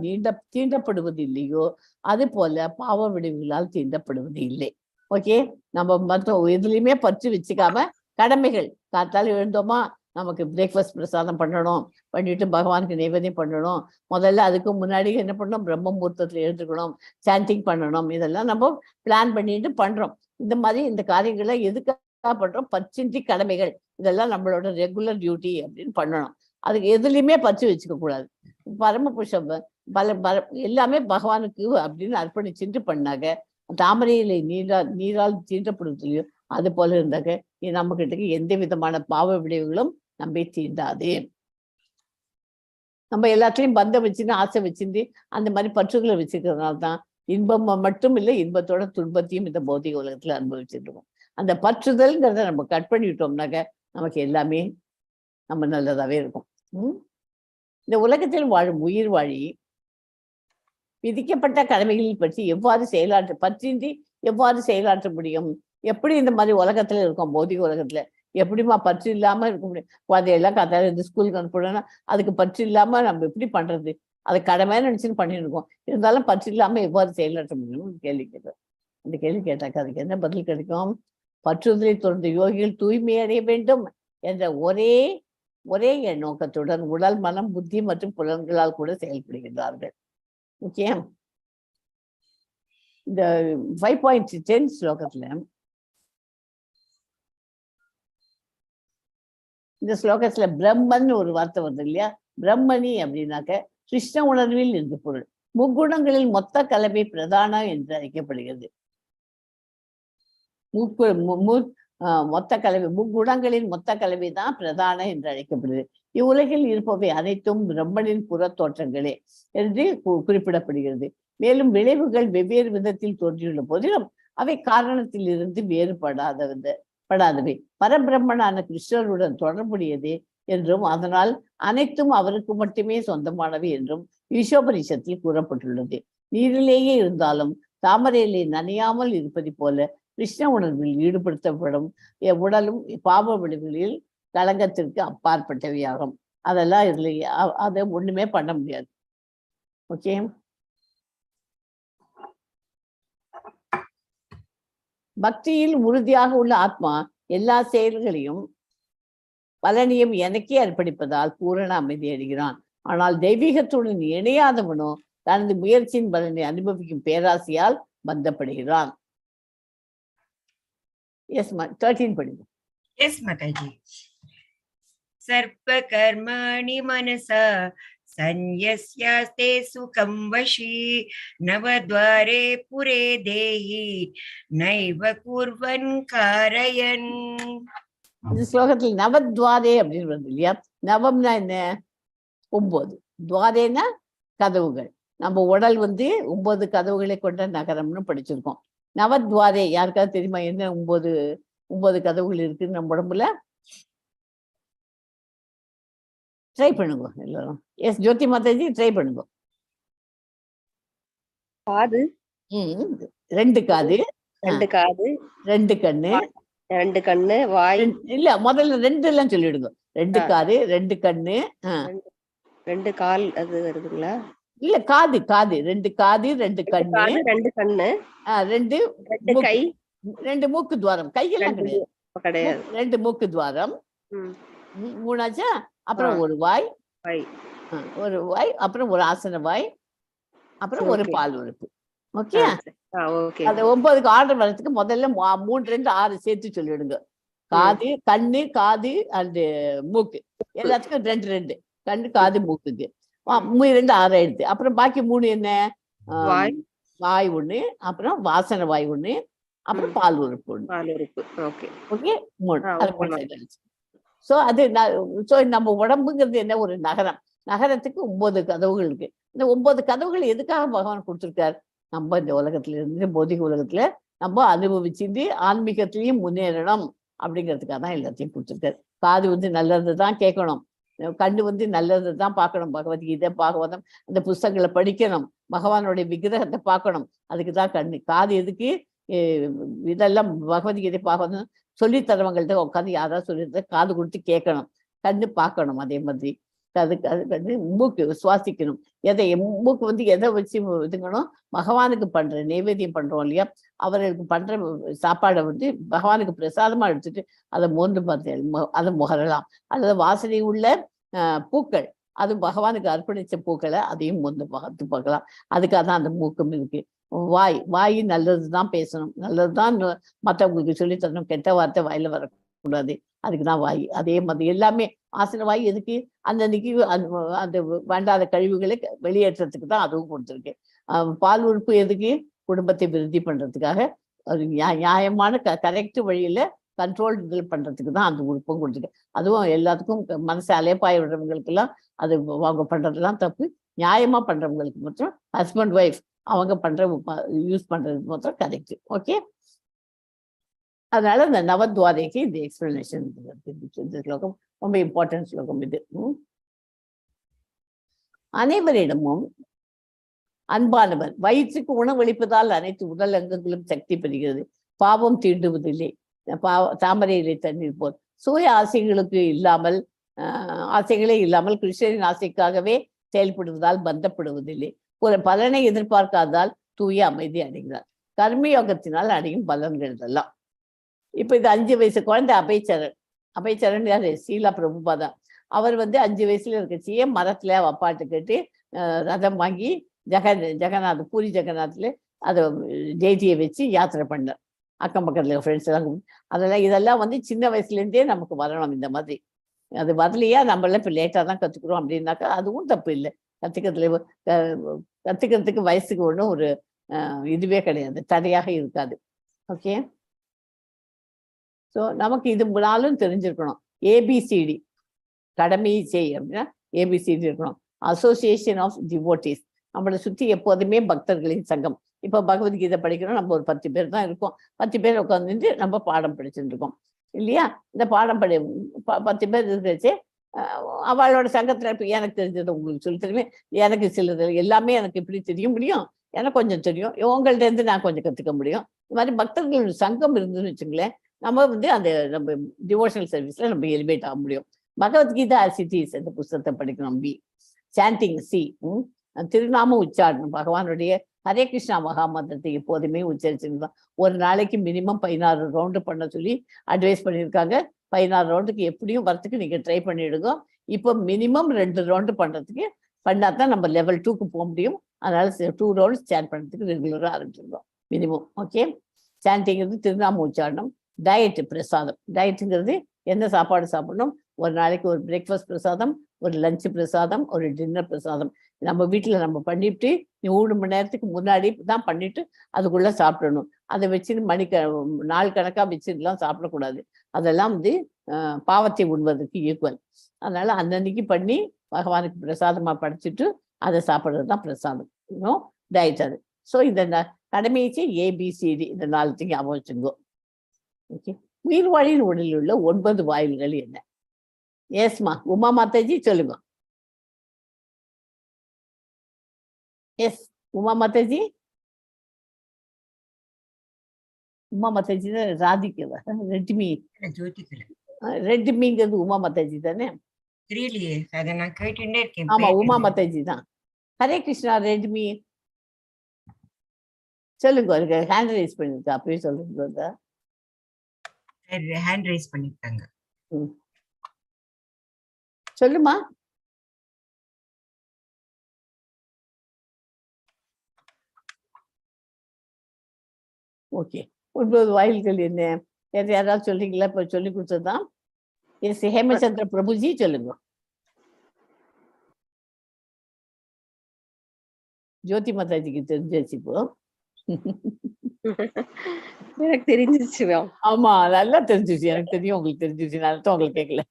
தீண்டப்படுவதில்லையோ அது போல பாவ விளைவுகளால் தீண்டப்படுவது இல்லை. ஓகே. நம்ம மற்ற எதுலையுமே பற்று வச்சுக்காம கடமைகள், காத்தால எழுந்தோமா நமக்கு பிரேக்ஃபாஸ்ட் பிரசாதம் பண்ணணும், பண்ணிட்டு பகவானுக்கு நைவேத்தியம் பண்ணணும், முதல்ல அதுக்கு முன்னாடி என்ன பண்ணணும், பிரம்ம முகூர்த்தத்துல எழுந்துக்கணும், சாண்டிங் பண்ணணும், இதெல்லாம் நம்ம பிளான் பண்ணிட்டு பண்றோம். இந்த மாதிரி இந்த காரியங்களை எதுக்காக பண்றோம், பற்றின்றி கடமைகள், இதெல்லாம் நம்மளோட ரெகுலர் டியூட்டி அப்படின்னு பண்ணணும். அதுக்கு எதுலையுமே பற்று வச்சுக்க கூடாது. பரமபுருஷம் எல்லாமே பகவானுக்கு அப்படின்னு அர்ப்பணிச்சுட்டு பண்ணாங்க. தாமரையில நீரால் தீண்டப்படுவதில்லையோ அது போல இருந்தாக்க நம்ம கிட்ட எந்த விதமான பாவ விளைவுகளும் நம்ம தீண்டாது. நம்ம எல்லாத்துலயும் பந்தம் வச்சுன்னு ஆசை வச்சிருந்து அந்த மாதிரி பற்றுகளை வச்சுக்கிறதுனால தான் இன்பம் மட்டும் இல்லை, இன்பத்தோட துன்பத்தையும் இந்த பௌதிக உலகத்துல அனுபவிச்சுட்டு இருக்கோம். அந்த பற்றுதல்ங்கிறத நம்ம கட் பண்ணிவிட்டோம்னாக்க நமக்கு எல்லாமே நம்ம நல்லதாவே இருக்கும். இந்த உலகத்தில் வாழும் உயிர் வாழி விதிக்கப்பட்ட கடமைகளில் பற்றி பற்றின்றி எவ்வாறு செயலாற்ற முடியும்? எப்படி இந்த மாதிரி உலகத்துல இருக்கும், பௌதிக உலகத்துல எப்படிமா பற்று இல்லாம இருக்க முடியும்? குழந்தையெல்லாம் காத்தால இந்த ஸ்கூலுக்கு அனுப்பினா அதுக்கு பற்று இல்லாம நம்ம எப்படி பண்றது? அதை கடமை நினைச்சுன்னு பண்ணிருக்கோம், இருந்தாலும் பற்று இல்லாம எவ்வாறு செயலாற்ற முடியும்னு கேள்வி கேட்கிறோம். அந்த கேள்வி கேட்டாக்க அதுக்கு என்ன பதில் கிடைக்கும்? பற்றுதலை தொடர்ந்த யோகிகள் தூய்மை அடைய வேண்டும் என்ற ஒரே நோக்கத்துடன் உடல், மனம், புத்தி மற்றும் புலன்களால் கூட செயல்படுகின்றார்கள். ஓகே. இந்த 5.10 ஸ்லோகத்துல இந்த ஸ்லோகத்துல பிரம்மன் ஒரு வார்த்தை வருது இல்லையா? பிரம்மணி அப்படின்னாக்க கிருஷ்ண உணர்வில் இருந்து பொருள். முக்குணங்களில் மொத்த கலவை பிரதான என்று அழைக்கப்படுகிறது. முக்குணங்களின் மொத்த கலவை தான் பிரதான என்று அழைக்கப்படுகிறது. இவ்வுலகில் இருப்பவை அனைத்தும் பிரம்மனின் புற தோற்றங்களே என்று குறிப்பிடப்படுகிறது. மேலும் விளைவுகள் வெவ்வேறு விதத்தில் தோன்றியுள்ள போதிலும் அவை காரணத்தில் இருந்து வேறுபடாதவை பரபிரம்மனான கிருஷ்ணருடன் தொடர்புடையது என்றும் அதனால் அனைத்தும் அவருக்கு மட்டுமே சொந்தமானவை என்றும் ஈஷோபனிஷத்தில் கூறப்பட்டுள்ளது. நீரிலேயே இருந்தாலும் தாமரையிலே நனையாமல் இருப்பது போல கிருஷ்ண உணர்வில் ஈடுபடுத்தப்படும் உடலும் பாவ விடுதலில் களங்கத்திற்கு அப்பாற்பட்டவையாகும். அதெல்லாம் இதுல அதை ஒண்ணுமே பண்ண முடியாது. ஓகே, பக்தியில் உறுதியாக உள்ள ஆத்மா எல்லா செயல்களையும் பலனையும் எனக்கே அர்ப்பணிப்பதால் பூரண அமைதி அடைகிறான். ஆனால் தெய்வீகத்துடன் இணையாதவனோ தனது முயற்சியின் பலனை அனுபவிக்கும் பேராசையால் பந்தப்படுகிறான். எஸ் 13 படிங்க. எஸ் மாதாஜி. சர்வ கர்மாணி மனசா சந்யஸ்யாஸ்தே சுகம் வஷி நவத்வாரே புரே தேஹி நைவ குர்வன் காரயன். இந்த ஸ்லோகத்தில் நவத்வாரே அப்படின்னு வருது இல்லையா? நவம்னா என்ன? 9. துவாரேனா கதவுகள். நம்ம உடல் 9 கதவுகளை கொண்ட நகரம்னு படிச்சிருக்கோம். நவத்வாரே யாருக்காவது தெரியுமா என்ன 9 கதவுகள் இருக்கு நம்ம உடம்புல? ட்ரை பண்ணுங்க எல்லாரும். எஸ் ஜோதி மாதாஜி, ட்ரை பண்ணுங்க. காது, 2 காது, 2 காது, 2 கண்ணு, 2 கண்ணு, வாய். இல்ல முதல்ல 2 எல்லாம் சொல்லிடுங்க. 2 காது, 2 கண்ணு, 2 கால் அது வருதுங்களா? இல்ல காது 2 காது, 2 கண்ணு, 2 கண்ணு, 2 கை, 2 மூக்கு துவாரம். கையெல்லாம் கிடையாது, 2 மூக்கு துவாரம். 3 ஆச்சா? அப்புறம் ஒரு வாய், அப்புறம் ஒரு ஆசன வாய், அப்புறம் ஒரு பால் உறுப்பு. ஓகே, அந்த 9க்கு ஆர்டர் வர்றதுக்கு முதல்ல 3, 2, 6 சேர்த்து சொல்லிடுங்க. காது, கண்ணு, காது அண்ட் மூக்கு எல்லாத்துக்கும் 2, 2. கண்ணு, காது, மூக்குக்கு 2, 6 ஆயிடுது. அப்புறம் பாக்கி 3 என்ன? வாய் 1, அப்புறம் வாசன வாய் 1, அப்புறம் பால் உறுப்பு 1. ஓகே, 3. ஸோ அது நம்ம உடம்புங்கிறது என்ன? ஒரு நகரம். நகரத்துக்கு 9 கதவுகள் இருக்கு. இந்த 9 கதவுகள் எதுக்காக பகவான் கொடுத்துருக்காரு? நம்ம இந்த உலகத்துல இருந்து பௌதிக உலகத்துல நம்ம அனுபவிச்சுட்டு ஆன்மீகத்திலையும் முன்னேறணும் அப்படிங்கிறதுக்காக தான் எல்லாத்தையும் கொடுத்துருக்காரு. காது நல்லது தான் கேட்கணும், கண்ணு நல்லது தான் பார்க்கணும், பகவத்கீதை பாகவதம் அந்த புஸ்தகங்களை படிக்கணும், பகவானுடைய விக்கிரகத்தை பார்க்கணும், அதுக்கு தான் கண்ணு. காது எதுக்கு? இதெல்லாம் பகவத்கீதை பாகவதம் சொல்லி தரவங்கள்ட்ட உட்காந்து யாராவது சொல்லி காது கொடுத்து கேட்கணும். கண்ணு பார்க்கணும். அதே மாதிரி கண்ணு. மூக்கு சுவாசிக்கணும். மூக்கு எதை வச்சு இதுங்கணும்? பகவானுக்கு பண்ற நைவேத்தியம் பண்றோம் இல்லையா, அவர்களுக்கு பண்ற சாப்பாடை பகவானுக்கு பிரசாதமா எடுத்துட்டு அதை மோந்து பார்த்து அதை முகரலாம். அல்லது வாசனை உள்ள பூக்கள், அது பகவானுக்கு அர்ப்பணிச்ச பூக்களை அதையும் மோந்து பார்த்து பார்க்கலாம். அதுக்காக தான் அந்த மூக்கம் இருக்கு. வாய் நல்லதுதான் பேசணும், நல்லதுதான் மற்றவங்களுக்கு சொல்லி தரணும், கெட்ட வார்த்தை வாயில வரக்கூடாது, அதுக்குதான் வாய். அதே மாதிரி எல்லாமே ஆசன வாய் எதுக்கு? அன்னைக்கு அந்த வேண்டாத கழிவுகளை வெளியேற்றத்துக்கு தான் அதுவும் கொடுத்துருக்கு. பால் உறுப்பு எதுக்கு? குடும்பத்தை விருத்தி பண்றதுக்காக, அது நியாயமான கரெக்ட் வழியில கண்ட்ரோல் இதில் பண்றதுக்கு தான் அந்த உறுப்பும் கொடுத்துருக்கு. அதுவும் எல்லாத்துக்கும் மனசு அலைப்பாய விடுறவங்களுக்கு எல்லாம் அது அவங்க பண்றதுலாம் தப்பு. நியாயமா பண்றவங்களுக்கு மட்டும் ஹஸ்பண்ட் ஒய்ஃப் அவங்க பண்ற யூஸ் பண்றது மாத்திரம் கரெக்ட். ஓகே, அதனால இந்த நவத்வாரைக்கு இந்த எக்ஸ்பிளனேஷன் இந்த ஸ்லோகம் ரொம்ப இம்பார்ட்டன்ட் ஸ்லோகம் இது. அனைவரிடமும் அன்பானவர், வயிற்றுக்கு உணவளிப்பதால் அனைத்து உடல் அங்கங்களும் சக்தி பெறுகிறது, பாவம் தீண்டுவதில்லை, தாமரையிலே தண்ணீர் போல் சுய ஆசைகளே இல்லாமல் கிருஷ்ணரின் ஆசைக்காகவே செயல்படுவதால் பந்தப்படுவதில்லை, ஒரு பலனை எதிர்பார்க்காதால் தூய அமைதி அடைகிறார். கர்மயோகத்தினால் அடையும் பலன்கள் இதெல்லாம். இப்ப இது 5 வயசு குழந்தை அபயச்சரண் யாரு? சீலா பிரபுபாதா. அவர் 5 வயசுல இருக்கச்சியே மரத்துல அப்பாட்டு கேட்டு ரதம் வாங்கி ஜெகநாத் பூரி ஜெகநாத்ல அதை ஜெயதியை வச்சு யாத்திரை பண்ணார். அக்கம் பக்கத்துல ஃப்ரெண்ட்ஸ் எல்லாம் இதெல்லாம் சின்ன வயசுல இருந்தே நமக்கு வரணும். இந்த மாதிரி அது வரலையா நம்மளாம் இப்ப லேட்டா தான் கத்துக்கிறோம் அப்படின்னாக்கா அதுவும் தப்பு இல்லை. கத்துக்கிறதுக்கு வயசுக்கு ஒன்றும் ஒரு இதுவே கிடையாது, தடையாக இருக்காது. ஓகே, ஸோ நமக்கு இது நாளும் தெரிஞ்சிருக்கணும். ஏபிசிடி கடமையை செய் அப்படின்னா ஏபிசிடி இருக்கணும். அசோசியேஷன் ஆஃப் டிவோட்டீஸ், நம்மளை சுற்றி எப்போதுமே பக்தர்களின் சங்கம். இப்போ பகவத்கீதை படிக்கிறோம், நம்ம ஒரு 10 பேர் தான் இருக்கோம். 10 பேர் உட்காந்துட்டு நம்ம பாடம் படிச்சுட்டு இருக்கோம் இல்லையா? இந்த பாடம் 10 பேர் இருக்கிறச்சே அவளோட சங்கத்துல இப்போ எனக்கு தெரிஞ்சது உங்களுக்கு சொல்லி தெரியுமே, எனக்கு சிலது எல்லாமே எனக்கு இப்படி தெரிய முடியும், எனக்கு கொஞ்சம் தெரியும், உங்கள்ட்ட இருந்து நான் கொஞ்சம் கற்றுக்க முடியும். இந்த மாதிரி பக்தர்கள் சங்கம் இருந்துன்னு வச்சுங்களேன், நம்ம வந்து அந்த நம்ம டிவோஷனல் சர்வீஸ்ல நம்ம எலிவேட் ஆக முடியும். பகவத்கீதா சிட்டிஸ் அந்த புஸ்தகத்தை படிக்கணும். சாண்டிங் திருநாம உச்சாரணம், பகவானுடைய ஹரே கிருஷ்ணா மகாமந்திரத்தை எப்போதுமே உச்சரிச்சிருந்தான். ஒரு நாளைக்கு மினிமம் 16 ரவுண்டு பண்ண சொல்லி அட்வைஸ் பண்ணியிருக்காங்க. 16 ரவுண்டுக்கு எப்படியும் வரத்துக்கு நீங்க ட்ரை பண்ணிடுங்க. இப்போ மினிமம் 2 ரவுண்டு பண்றதுக்கு பண்ணாதான் நம்ம லெவல் 2க்கு போக முடியும். அதனால 2 ரவுண்ட்ஸ் சேண்ட் பண்ணுறதுக்கு ரெகுலராக ஆரம்பிச்சிருந்தோம் மினிமம். ஓகே, சாண்டிங்கிறது திருநாம உச்சாரணம். டயட் பிரசாதம், டயட்டுங்கிறது என்ன சாப்பாடு சாப்பிடணும், ஒரு நாளைக்கு ஒரு பிரேக்ஃபாஸ்ட் பிரசாதம், ஒரு லஞ்ச் பிரசாதம், ஒரு டின்னர் பிரசாதம். நம்ம வீட்டில் நம்ம பண்ணிட்டு 3 மணி நேரத்துக்கு முன்னாடி தான் பண்ணிட்டு அதுக்குள்ள சாப்பிடணும். அதை வச்சுட்டு நாள் கணக்காக வச்சுட்டுலாம் சாப்பிடக்கூடாது. அதெல்லாம் வந்து பாவத்தை உண்பதற்கு ஈக்குவல். அதனால அன்னன்னைக்கு பண்ணி பகவானுக்கு பிரசாதமா படைச்சிட்டு அதை சாப்பிட்றது தான் பிரசாதம், இன்னும் டயட் அது. ஸோ இந்த கடமைச்சு ABCD இந்த 4 ஞாபகம் வச்சுங்கோ. ஓகே, உயிர்வாழின் உடலில் உள்ள 9 வாயில்கள் என்ன? எஸ்மா உமா மாதாஜி சொல்லுங்க. எஸ் உமா மாதாஜி. உமா மாதாஜி தான் ராதிகவா? ரெட்மி ரெட்மிங்கிறது உமா மாதாஜி தானே? தெரியலையே, அதை நான் கேட்டுட்டே இருக்கேன். ஆமா, உமா மாதாஜி தான். ஹரே கிருஷ்ணா ரெட்மி சொல்லுங்க. ஒரு ஹேண்ட் ரைஸ் பண்ணிருக்கா, அப்பயே சொல்லுங்க. ஹேண்ட் ரைஸ் பண்ணிருக்காங்க. சொல்லுமா. ஓகே, 9 வாயில்கள் என்ன? யாராவது சொல்றீங்களா? இப்ப சொல்லி கொடுத்ததுதான். எஸ் ஹேமச்சந்திர பிரபுஜி சொல்லுங்க. ஜோதி மாதாஜிக்கு தெரிஞ்சிச்சு இப்போ. எனக்கு தெரிஞ்சிச்சு. ஆமா, நல்லா தெரிஞ்சிச்சு. எனக்கு தெரியும், உங்களுக்கு தெரிஞ்சிச்சு. நான் தான் உங்களுக்கு கேட்கல.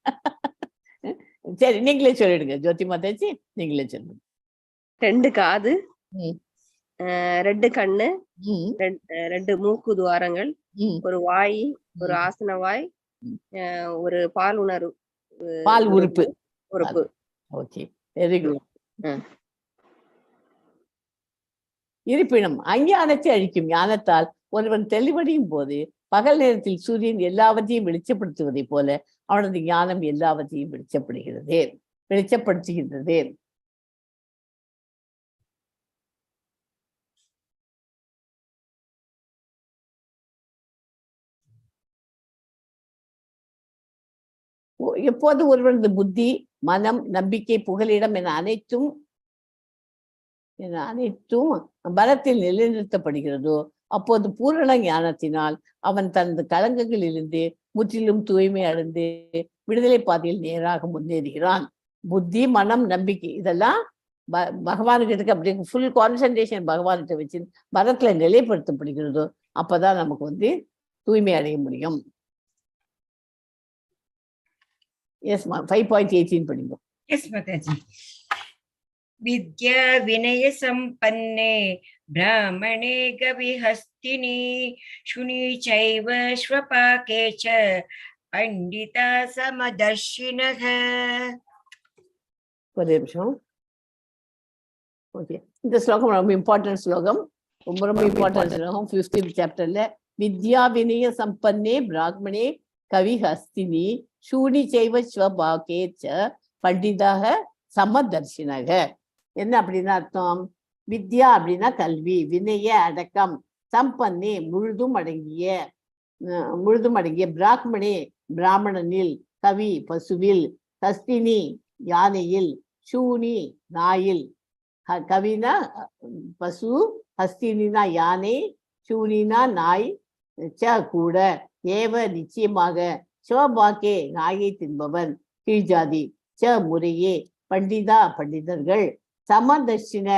சரி, நீங்களே சொல்லிடுங்க ஜோதி மாதாஜி, நீங்களே சொல்லுங்க. 2 காது, 2 கண்ணு, 2 மூக்கு துவாரங்கள், ஒரு வாய், ஒரு ஆசன வாய், ஒரு பால் உறுப்பு. Okay, very good. இருப்பினும் அஞ்ஞானத்தை அழிக்கும் ஞானத்தால் ஒருவன் தெளிவடையும் போது பகல் நேரத்தில் சூரியன் எல்லாவற்றையும் வெளிச்சப்படுத்துவதை போல அவனது ஞானம் எல்லாவற்றையும் வெளிச்சப்படுத்துகின்றது. எப்போது ஒருவனது புத்தி, மனம், நம்பிக்கை, புகலிடம் என அனைத்தும் பலத்தில் நிலைநிறுத்தப்படுகிறதோ அப்போது பூரண ஞானத்தினால் அவன் தனது கலங்கங்களிலிருந்து முற்றிலும் தூய்மை அடைந்து விடுதலை பாதையில் நேராக முன்னேறுகிறான். புத்தி, மனம், நம்பிக்கை இதெல்லாம் பகவானுக்கு அப்படி ஃபுல் கான்சன்ட்ரேஷன் பகவான்கிட்ட வச்சு பலத்துல நிலைப்படுத்தப்படுகிறதோ அப்பதான் நமக்கு வந்து தூய்மை அடைய முடியும். எஸ்மா 5.18 படிங்க. எஸ் மாதாஜி. विद्या विनय संपन्ने ब्राह्मणे गविहस्तिनि शुनि चैव श्वपाके च पंडिता समदर्शिनः. ஒரு நிமிஷம். ஓகே, இந்த ஸ்லோகம் ரொம்ப இம்பார்ட்டன்ட் ஸ்லோகம். ரொம்ப இம்பார்ட்டன்ட் ஸ்லோகம். 15th சாப்டர்ல வித்யா வினய சம்பன்னே பிராமணே கவி ஹஸ்தினி சூனி சைவ ஸ்வபாகே ச பண்டிதாக சமதர்ஷினக. என்ன அப்படின்னு அர்த்தம்? வித்யா அப்படின்னா கல்வி, வினய அடக்கம், சம்பன்னே முழுதும் அடங்கிய, பிராமணே பிராமணனில், கவி பசுவில், ஹஸ்தினி யானையில், சூனி நாயில். கவினா பசு, ஹஸ்தினா யானை, சூனினா நாய், ச கூட, ஏவ நிச்சயமாக, சிவபாக்கே நாயை தின்பவன் கீழ்ஜாதி, ச முறையே, பண்டிதா பண்டிதர்கள், சமதர்ஷின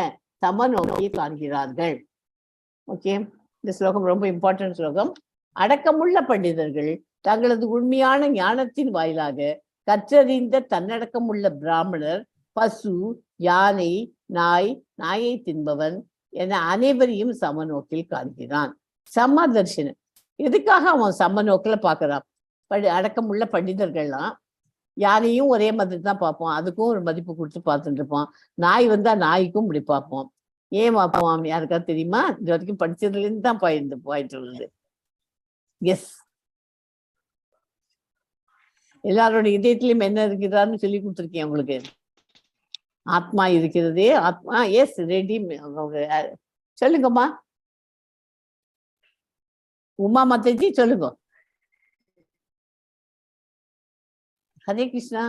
சமநோக்கி காண்கிறார்கள். ஓகே, இந்த ஸ்லோகம் ரொம்ப இம்பார்ட்டன்ட் ஸ்லோகம். அடக்கமுள்ள பண்டிதர்கள் தங்களது உண்மையான ஞானத்தின் வாயிலாக கற்றறிந்த தன்னடக்கமுள்ள பிராமணர், பசு, யானை, நாய், நாயை தின்பவன் என அனைவரையும் சமநோக்கில் காண்கிறான். சமதர்ஷின எதுக்காக அவன் சமநோக்கில் பார்க்கறான்? அடக்கமுள்ள பண்டிதர்கள்லாம் யானையும் ஒரே மாதிரி தான் பார்ப்போம், அதுக்கும் ஒரு மதிப்பு கொடுத்து பார்த்துட்டு இருப்போம். நாய் வந்தா நாய்க்கும் இப்படி பார்ப்போம். ஏன் பாப்போம் யாருக்கா தெரியுமா? இது வரைக்கும் படிச்சதுல இருந்து தான் பாயிண்ட் உள்ளது. எஸ், எல்லாரோட இதயத்திலும் என்ன இருக்கிறான்னு சொல்லி கொடுத்துருக்கேன் உங்களுக்கு. ஆத்மா இருக்கிறது. ஆத்மா, எஸ், ரெடி. சொல்லுங்கம்மா உமா மாதாஜி, சொல்லுங்க. ஹரே கிருஷ்ணா.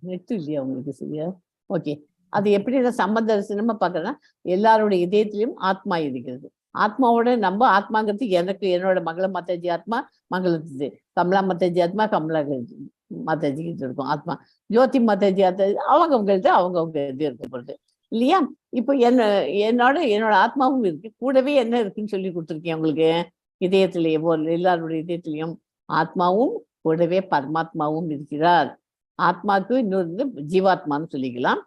நெட்டு இல்லையா உங்களுக்கு? சரியா? ஓகே. அது எப்படி சம்பந்த தரிசனமா பார்க்கறேன்னா, எல்லாருடைய இதயத்திலும் ஆத்மா இருக்கிறது. ஆத்மாவோட நம்ம ஆத்மாங்கிறது எனக்கு என்னோட மங்கள மாதாஜி ஆத்மா மங்களத்துது, கமலா மாதாஜி ஆத்மா கமலா மாதாஜி கிட்ட இருக்கும் ஆத்மா. ஜோதி மாதாஜி ஆத்மா அவங்கவுங்கள்ட்ட அவங்கவுங்க இது இருக்கப்படுது இல்லையா? இப்போ என்னோட ஆத்மாவும் இருக்கு, கூடவே என்ன இருக்குன்னு சொல்லி கொடுத்துருக்கேன் உங்களுக்கு. இதயத்திலேயே எல்லாருடைய இதயத்திலையும் ஆத்மாவும் கூடவே பரமாத்மாவும் இருக்கிறார். ஆத்மாவுக்கு இன்னொரு ஜீவாத்மான்னு சொல்லிக்கலாம்.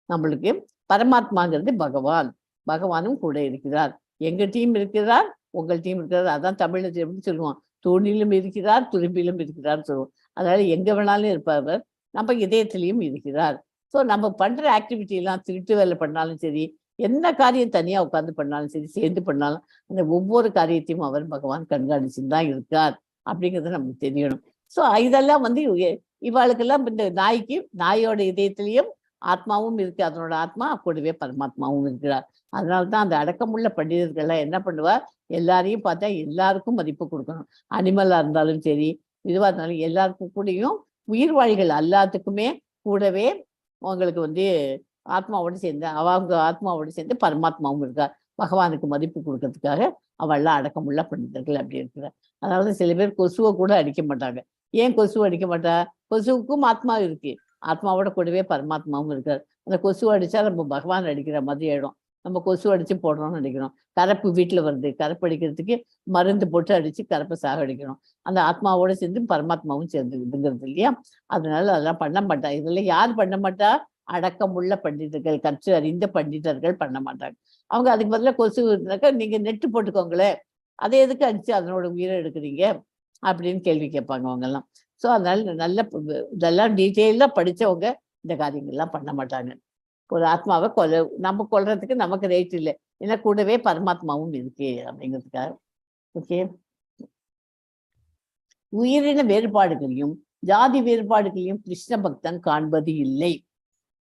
நம்மளுக்கு பரமாத்மாங்கிறது பகவான், பகவானும் கூட இருக்கிறார். எங்க டீம் இருக்கிறார், உங்கள் டீம் இருக்கிறார். அதான் தமிழ்ல எப்படி சொல்லுவோம், தூணிலும் இருக்கிறார் துரும்பிலும் இருக்கிறார் சொல்லுவோம். அதனால எங்க வேணாலும் இருப்பவர், நம்ம இதயத்திலையும் இருக்கிறார். ஸோ நம்ம பண்ற ஆக்டிவிட்டி எல்லாம், திருட்டு வேலை பண்ணாலும் சரி, என்ன காரியம் தனியா உட்காந்து பண்ணாலும் சரி, சேர்ந்து பண்ணாலும் அந்த ஒவ்வொரு காரியத்தையும் அவர் பகவான் கண்காணிச்சுன்னு தான் இருக்கார் அப்படிங்கிறது நமக்கு தெரியணும். ஸோ இதெல்லாம் இவாளுக்கெல்லாம் இந்த நாயோட இதயத்திலையும் ஆத்மாவும் இருக்கு, அதனோட ஆத்மா கூடவே பரமாத்மாவும் இருக்கிறார். அதனால்தான் அந்த அடக்கமுள்ள பண்டிதர்கள்லாம் என்ன பண்ணுவார், எல்லாரையும் பார்த்தா எல்லாருக்கும் மதிப்பு கொடுக்கணும். அனிமலா இருந்தாலும் சரி, இதுவா இருந்தாலும் எல்லாருக்கும் கூடயும், உயிர்வாழிகள் எல்லாத்துக்குமே கூடவே உங்களுக்கு ஆத்மாவோடு சேர்ந்து அவங்க ஆத்மாவோடு சேர்ந்து பரமாத்மாவும் இருக்கார். பகவானுக்கு மதிப்பு கொடுக்கறதுக்காக அவள்லாம் அடக்கமுள்ள பண்டிதர்கள் அப்படி இருக்கிறார். அதாவது சில பேர் கொசுவை கூட அடிக்க மாட்டாங்க. ஏன் கொசுவை அடிக்க மாட்டா? கொசுவுக்கும் ஆத்மா இருக்கு, ஆத்மாவோட கூடவே பரமாத்மாவும் இருக்கார். அந்த கொசு அடிச்சா நம்ம பகவான் அடிக்கிற மாதிரி ஆயிடும். நம்ம கொசு அடிச்சு போடுறோம்னு நினைக்கிறோம். கரப்பு வீட்டுல வருது, கரப்பு அடிக்கிறதுக்கு மருந்து போட்டு அடிச்சு கரப்பை சாகடிக்கணும். அந்த ஆத்மாவோட சேர்ந்து பரமாத்மாவும் சேர்ந்து இதுங்கிறது இல்லையா? அதனால அதெல்லாம் பண்ண மாட்டா. இதெல்லாம் யார் பண்ண மாட்டா? அடக்கமுள்ள பண்டிதர்கள், கற்று அறிந்த பண்டிதர்கள் பண்ண மாட்டாங்க. அவங்க அதுக்கு பதிலாக கொசு இருந்தாக்கா நீங்க நெட்டு போட்டுக்கோங்களேன், அதை எதுக்கு அடிச்சு அதனோட உயிரை எடுக்கிறீங்க அப்படின்னு கேள்வி கேட்பாங்க அவங்க எல்லாம். ஸோ அதனால நல்ல இதெல்லாம் டீட்டெயிலாக படித்தவங்க இந்த காரியங்கள்லாம் பண்ண மாட்டாங்க. ஒரு ஆத்மாவை நம்ம கொல்றதுக்கு நமக்கு ரைட் இல்லை, ஏன்னா கூடவே பரமாத்மாவும் இருக்கு அப்படிங்கிறதுக்காக. ஓகே. உயிரின வேறுபாடுகளையும் ஜாதி வேறுபாடுகளையும் கிருஷ்ண பக்தன் காண்பது இல்லை.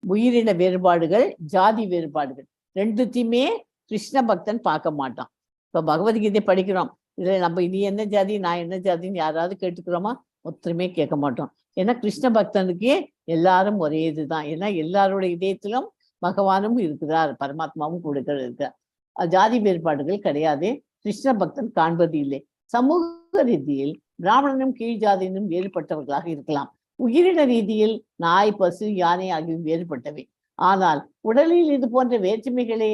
உயிரின வேறுபாடுகள், ஜாதி வேறுபாடுகள் ரெண்டுத்தையுமே கிருஷ்ண பக்தன் பார்க்க மாட்டான். இப்போ பகவத்கீதை படிக்கிறோம், இதுல நம்ம நீ என்ன ஜாதி நான் என்ன ஜாதின்னு யாராவது கேட்டுக்கிறோமா? ஒருத்தருமே கேட்க மாட்டோம். ஏன்னா கிருஷ்ண பக்தனுக்கு எல்லாரும் ஒரே இதுதான். ஏன்னா எல்லாருடைய இதயத்திலும் பகவானும் இருக்கிறார், பரமாத்மாவும் கூட இருக்கிறார். ஜாதி வேறுபாடுகள் கிடையாது, கிருஷ்ண பக்தன் காண்பது இல்லை. சமூக ரீதியில் பிராமணனும் கீழ் ஜாதியினும் வேறுபட்டவர்களாக இருக்கலாம். உயிரின ரீதியில் நாய், பசு, யானை ஆகியவை வேறுபட்டவை. ஆனால் உடலில் இது போன்ற வேற்றுமைகளை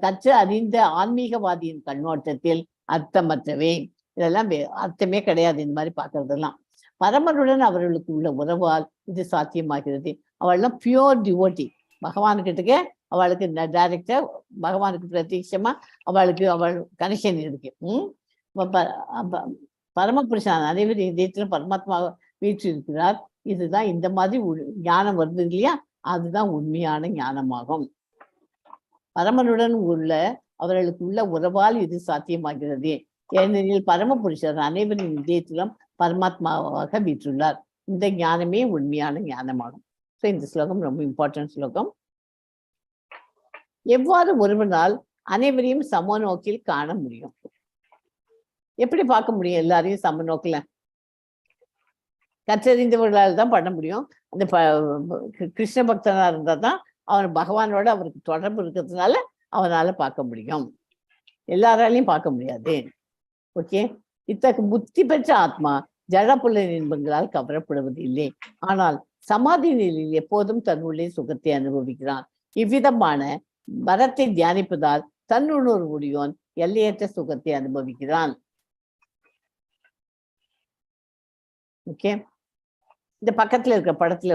கற்று அறிந்த ஆன்மீகவாதியின் கண்ணோட்டத்தில் அர்த்தமற்றவை. இதெல்லாம் அர்த்தமே கிடையாது இந்த மாதிரி பார்க்கறதெல்லாம். பரமனுடன் அவர்களுக்கு உள்ள உறவால் இது சாத்தியமாகிறது. அவள்லாம் பியூர் டிவோட்டி, பகவானுக்கிட்ட அவளுக்கு டைரக்டா பகவானுக்கு பிரத்யட்சமா அவள் கனெக்ஷன் இருக்கு. பரமபுருஷன் அனைவரும் இதயத்திலும் பரமாத்மா வீற்று இருக்கிறார். இதுதான் இந்த மாதிரி ஞானம் வருது இல்லையா, அதுதான் உண்மையான ஞானமாகும். பரமனுடன் உள்ள அவர்களுக்கு உள்ள உறவால் இது சாத்தியமாகிறது. ஏனெனில் பரமபுருஷர் அனைவரின் இதயத்திலும் பரமாத்மாவாக வீற்றுள்ளார். இந்த ஞானமே உண்மையான ஞானமாகும். ஸோ இந்த ஸ்லோகம் ரொம்ப இம்பார்ட்டன்ட் ஸ்லோகம். எவ்வாறு ஒருவனால் அனைவரையும் சமநோக்கில் காண முடியும்? எப்படி பார்க்க முடியும் எல்லாரையும் சமநோக்கில்? கற்றறிந்தவர்களால் தான் பண்ண முடியும். அந்த கிருஷ்ண பக்தனா இருந்தா தான் அவன் பகவானோட அவருக்கு தொடர்பு இருக்கிறதுனால அவனால பார்க்க முடியும், எல்லாராலையும் பார்க்க முடியாது. ஓகே. இத்தகைய புத்தி பெற்ற ஆத்மா ஜடப்புல இன்பங்களால் கவரப்படுவது இல்லை, ஆனால் சமாதி நிலையில் எப்போதும் தன்னுள்ளே சுகத்தை அனுபவிக்கிறான். இவ்விதமான வரத்தை தியானிப்பதால் தன்னுணர்வுடையோன் எல்லையற்ற சுகத்தை அனுபவிக்கிறான். ஓகே. இந்த பக்கத்துல இருக்கிற படத்துல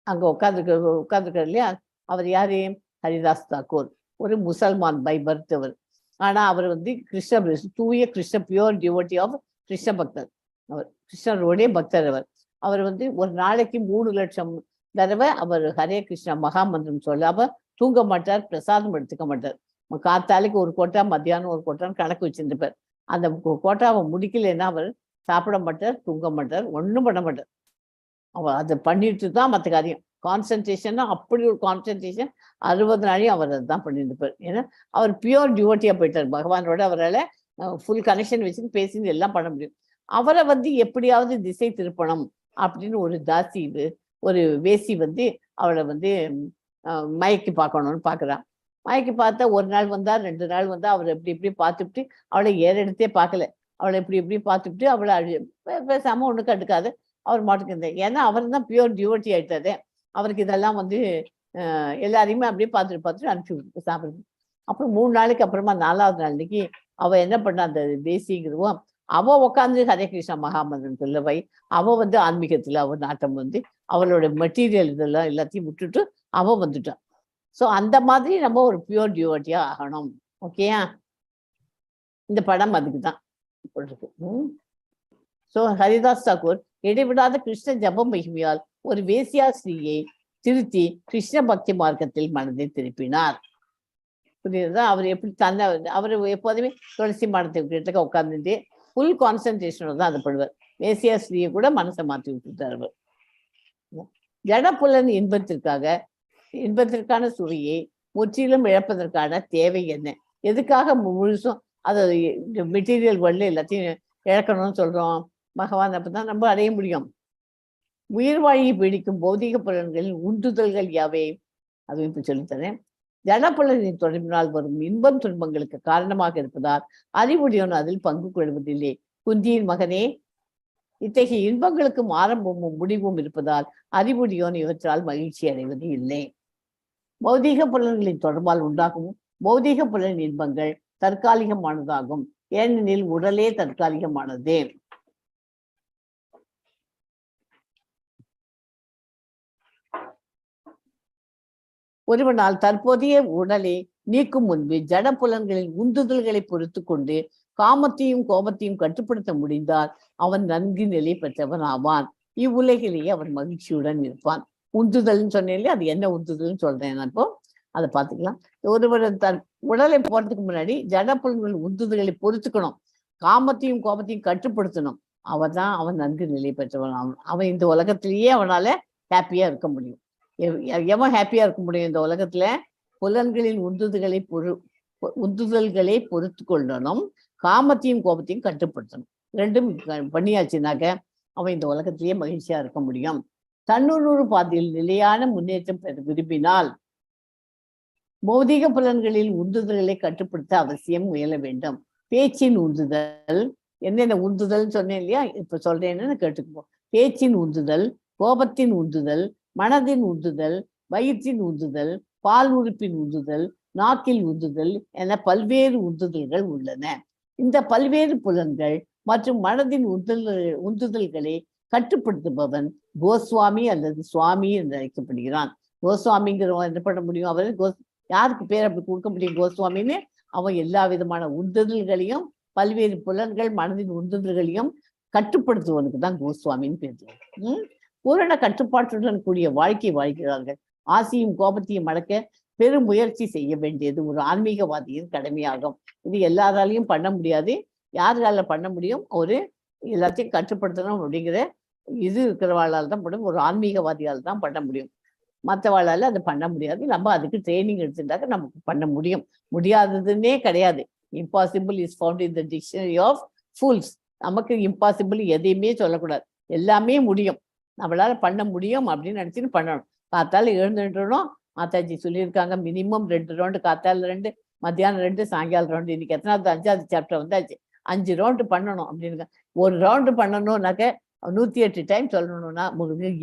அங்க உட்கார்ந்துருக்காரு இல்லையா, அவர் யாரு? ஹரிதாஸ் தாக்கூர். ஒரு முசல்மான் பை பர்த் அவர். ஆனா அவர் தூய Krishna pure devotee of Krishna பக்தர். அவர் கிருஷ்ணருடைய பக்தர். அவர் ஒரு நாளைக்கு 3 லட்சம் தடவை அவர் ஹரே கிருஷ்ணா மகாமந்திரம் சொல்லாம தூங்க மாட்டார், பிரசாதம் எடுத்துக்க மாட்டார். காத்தாலைக்கு ஒரு கோட்டா, மத்தியானம் ஒரு கோட்டான்னு கணக்கு வச்சிருப்பார். அந்த கோட்டாவை முடிக்கலைன்னா அவர் சாப்பிட மாட்டார், தூங்க மாட்டார், ஒன்றும் பண்ண மாட்டார். அவர் அதை பண்ணிட்டு தான் மற்ற காரியம். கான்சன்ட்ரேஷன்னா அப்படி ஒரு கான்சன்ட்ரேஷன் 60 நாளையும் அவர் அதுதான் பண்ணிட்டு இருப்பார். ஏன்னா அவர் பியூர் டிவோட்டியா போயிட்டார் பகவானோட. அவரால் ஃபுல் கனெக்ஷன் வச்சுட்டு பேசிட்டு எல்லாம் பண்ண முடியும். அவரை எப்படியாவது திசை திருப்பணும் அப்படின்னு ஒரு தாசி, ஒரு வேசி அவளை மயக்கி பார்க்கணும்னு பார்க்குறான். மயக்கி பார்த்தா ஒரு நாள் வந்தா, 2 நாள் வந்தா, அவர் எப்படி பார்த்துட்டு அவளை ஏறெடுத்தே பார்க்கல. அவளை எப்படி பார்த்துட்டு அவளை பேசாம ஒண்ணு கண்டுக்காத அவர் மாட்டுக்கு இருந்தார். ஏன்னா அவர் தான் பியூர் டிவோட்டி ஆயிட்டாரு. அவருக்கு இதெல்லாம் எல்லாரையுமே அப்படியே பார்த்துட்டு அனுப்பிச்சு விட்டு சாப்பிடுது. அப்புறம் 3 நாளைக்கு அப்புறமா 4வது நாளைக்கு அவ என்ன பண்ண, அந்த தேசிங்கிறவும் அவ உட்காந்து ஹரே கிருஷ்ணா மகாமந்திரம் சொல்ல வை. அவ ஆன்மீகத்துல அவ நாட்டம் அவளோட மெட்டீரியல் இதெல்லாம் எல்லாத்தையும் விட்டுட்டு அவ வந்துட்டான். ஸோ அந்த மாதிரி நம்ம ஒரு பியூர் டிவோட்டியா ஆகணும். ஓகேயா? இந்த படம் அதுக்கு தான் இருக்கு. ஸோ ஹரிதாஸ் தாக்கூர் இடைவிடாத கிருஷ்ண ஜப மகிமையால் ஒரு வேசியா ஸ்ரீயை திருத்தி கிருஷ்ண பக்தி மார்க்கத்தில் மனதை திருப்பினார். புரியுதா? அவர் எப்படி அவர் எப்போதுமே துளசி மடத்தை கிட்ட உட்கார்ந்துட்டு ஃபுல் கான்சன்ட்ரேஷனோட தான் அதை பண்ணுவார். வேசியா ஸ்ரீயை கூட மனசை மாற்றி விட்டுட்டார் அவர். ஜடப்புலன் இன்பத்திற்கான சுவையை முற்றிலும் இழப்பதற்கான தேவை என்ன? எதுக்காக முழுசும் அதை மெட்டீரியல் வேர்ல்ட்ல எல்லாத்தையும் இழக்கணும்னு சொல்றோம்? பகவான் அப்பதான் நம்ம அடைய முடியும். உயிர் வாழியை பிடிக்கும் பௌதிக புலன்களின் உந்துதல்கள் யாவை? அதுவும் இப்ப சொல்லித்தரேன். ஜடப்புலனின் தொடர்பினால் வரும் இன்பம் துன்பங்களுக்கு காரணமாக இருப்பதால் அறிவுடையோன் அதில் பங்கு கொள்வதில்லை. குந்தியின் மகனே, இத்தகைய இன்பங்களுக்கும் ஆரம்பமும் முடிவும் இருப்பதால் அறிவுடையோன் இவற்றால் மகிழ்ச்சி அடைவது இல்லை. பௌதிக புலன்களின் தொடர்பால் உண்டாகும் பௌதிக புலன் இன்பங்கள் தற்காலிகமானதாகும். ஏனெனில் உடலே தற்காலிகமானது. ஒருவனால் தற்போதைய உடலை நீக்கும் முன்பு ஜட புலன்களின் உந்துதல்களை பொறுத்து கொண்டு காமத்தையும் கோபத்தையும் கட்டுப்படுத்த முடிந்தால் அவன் நன்கு நிலை பெற்றவன் ஆவான். இவ்வுலகிலேயே அவன் மகிழ்ச்சியுடன் இருப்பான். உந்துதல்னு சொன்னேன், அது என்ன உந்துதல்னு சொல்றேன் நான் இப்போ, அதை பார்த்துக்கலாம். ஒருவர் தன் உடலை போறதுக்கு முன்னாடி ஜட புலன்களின் உந்துதல்களை பொறுத்துக்கணும், காமத்தையும் கோபத்தையும் கட்டுப்படுத்தணும். அவன் நன்கு நிலை பெற்றவன் ஆவான். அவன் இந்த உலகத்திலேயே அவனால ஹாப்பியா இருக்க முடியும். எவன் ஹாப்பியா இருக்க முடியும் இந்த உலகத்துல? புலன்களின் உந்துதல்களை பொறுத்து கொள்ளணும், காமத்தையும் கோபத்தையும் கட்டுப்படுத்தணும். ரெண்டும் பண்ணியாச்சுனாக்க அவன் இந்த உலகத்திலேயே மகிழ்ச்சியா இருக்க முடியும். தன்னுணர்வு பாதையில் நிலையான முன்னேற்றம் பெற விரும்பினால் பௌதிக புலன்களில் உந்துதல்களை கட்டுப்படுத்த அவசியம் முயல வேண்டும். பேச்சின் உந்துதல், என்னென்ன உந்துதல் சொன்னேன் இல்லையா, இப்ப சொல்றேன்னு கேட்டுக்குவோம். பேச்சின் உந்துதல், கோபத்தின் உந்துதல், மனதின் உந்துதல், வயிற்றின் உந்துதல், பால் உறுப்பின் உந்துதல், நாக்கில் உந்துதல் என பல்வேறு உந்துதல்கள் உள்ளன. இந்த பல்வேறு புலன்கள் மற்றும் மனதின் உந்துதல்களை கட்டுப்படுத்துபவன் கோஸ்வாமி அல்லது சுவாமி என்று அழைக்கப்படுகிறான். கோஸ்வாமிங்கிறவன் என்ன பண்ண முடியும்? அவர் யாருக்கு பேர் அப்படி கொடுக்க முடியும் கோஸ்வாமின்னு? அவன் எல்லா விதமான உந்துதல்களையும் பல்வேறு புலன்கள் மனதின் உந்துதல்களையும் கட்டுப்படுத்துவனுக்கு தான் கோஸ்வாமின்னு பேர். பூரண கட்டுப்பாட்டுடன் கூடிய வாழ்க்கை வாழ்கிறார்கள். ஆசையும் கோபத்தையும் அடக்க பெரும் முயற்சி செய்ய வேண்டியது ஒரு ஆன்மீகவாதியின் கடமையாகும். இது எல்லாராலையும் பண்ண முடியாது. யாரால பண்ண முடியும்? எல்லாத்தையும் கட்டுப்படுத்தணும் அப்படிங்கிற இது இருக்கிறவாளால் தான் முடியும். ஒரு ஆன்மீகவாதியால் தான் பண்ண முடியும். மற்றவாளால அதை பண்ண முடியாது. நம்ம அதுக்கு ட்ரைனிங் எடுத்துட்டாக்க நமக்கு பண்ண முடியும். முடியாததுன்னே கிடையாது. Impossible is found in the dictionary of fools. நமக்கு இம்பாசிபிள் எதையுமே சொல்லக்கூடாது, எல்லாமே முடியும். நம்மளால பண்ண முடியும் அப்படின்னு நினைச்சுன்னு பண்ணணும். காத்தால எழுந்துட்டோம். மாதாஜி சொல்லியிருக்காங்க, மினிமம் 2 ரவுண்டு, காத்தால 2, மத்தியானம் 2, சாயங்காலம் 2. இன்னைக்கு எத்தனாவது? 5வது சாப்டர் வந்தாச்சு. 5 ரவுண்டு பண்ணணும் அப்படின்னு. ஒரு ரவுண்டு பண்ணணும்னாக்க 108 டைம் சொல்லணும்னா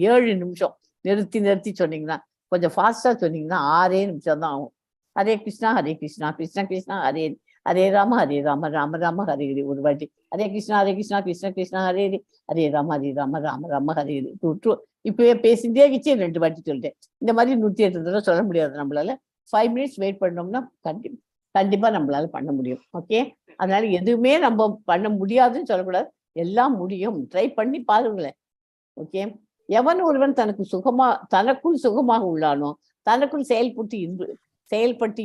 7 நிமிஷம் நிறுத்தி சொன்னீங்கன்னா, கொஞ்சம் ஃபாஸ்டா சொன்னீங்கன்னா 6 நிமிஷம் தான் ஆகும். ஹரே கிருஷ்ணா ஹரே கிருஷ்ணா கிருஷ்ண கிருஷ்ணா ஹரே ஹரே ராம ராம ராம ஹரே ஹரி. ஒரு வாட்டி ஹரே கிருஷ்ணா கிருஷ்ண கிருஷ்ணா ஹரே ஹரி ஹரே ராம ராம ஹரே ஹரி. இப்பவே பேசிட்டே கிச்சு 2 வாட்டி சொல்லிட்டேன். இந்த மாதிரி 108 தடவை சொல்ல முடியாது நம்மளால. 5 மினிட்ஸ் வெயிட் பண்ணோம்னா கண்டிப்பா நம்மளால பண்ண முடியும். ஓகே, அதனால எதுவுமே நம்ம பண்ண முடியாதுன்னு சொல்லக்கூடாது, எல்லாம் முடியும். ட்ரை பண்ணி பாருங்களேன். ஓகே, எவன் ஒருவன் தனக்குள் சுகமாக உள்ளானோ, தனக்குள் செயல்பட்டு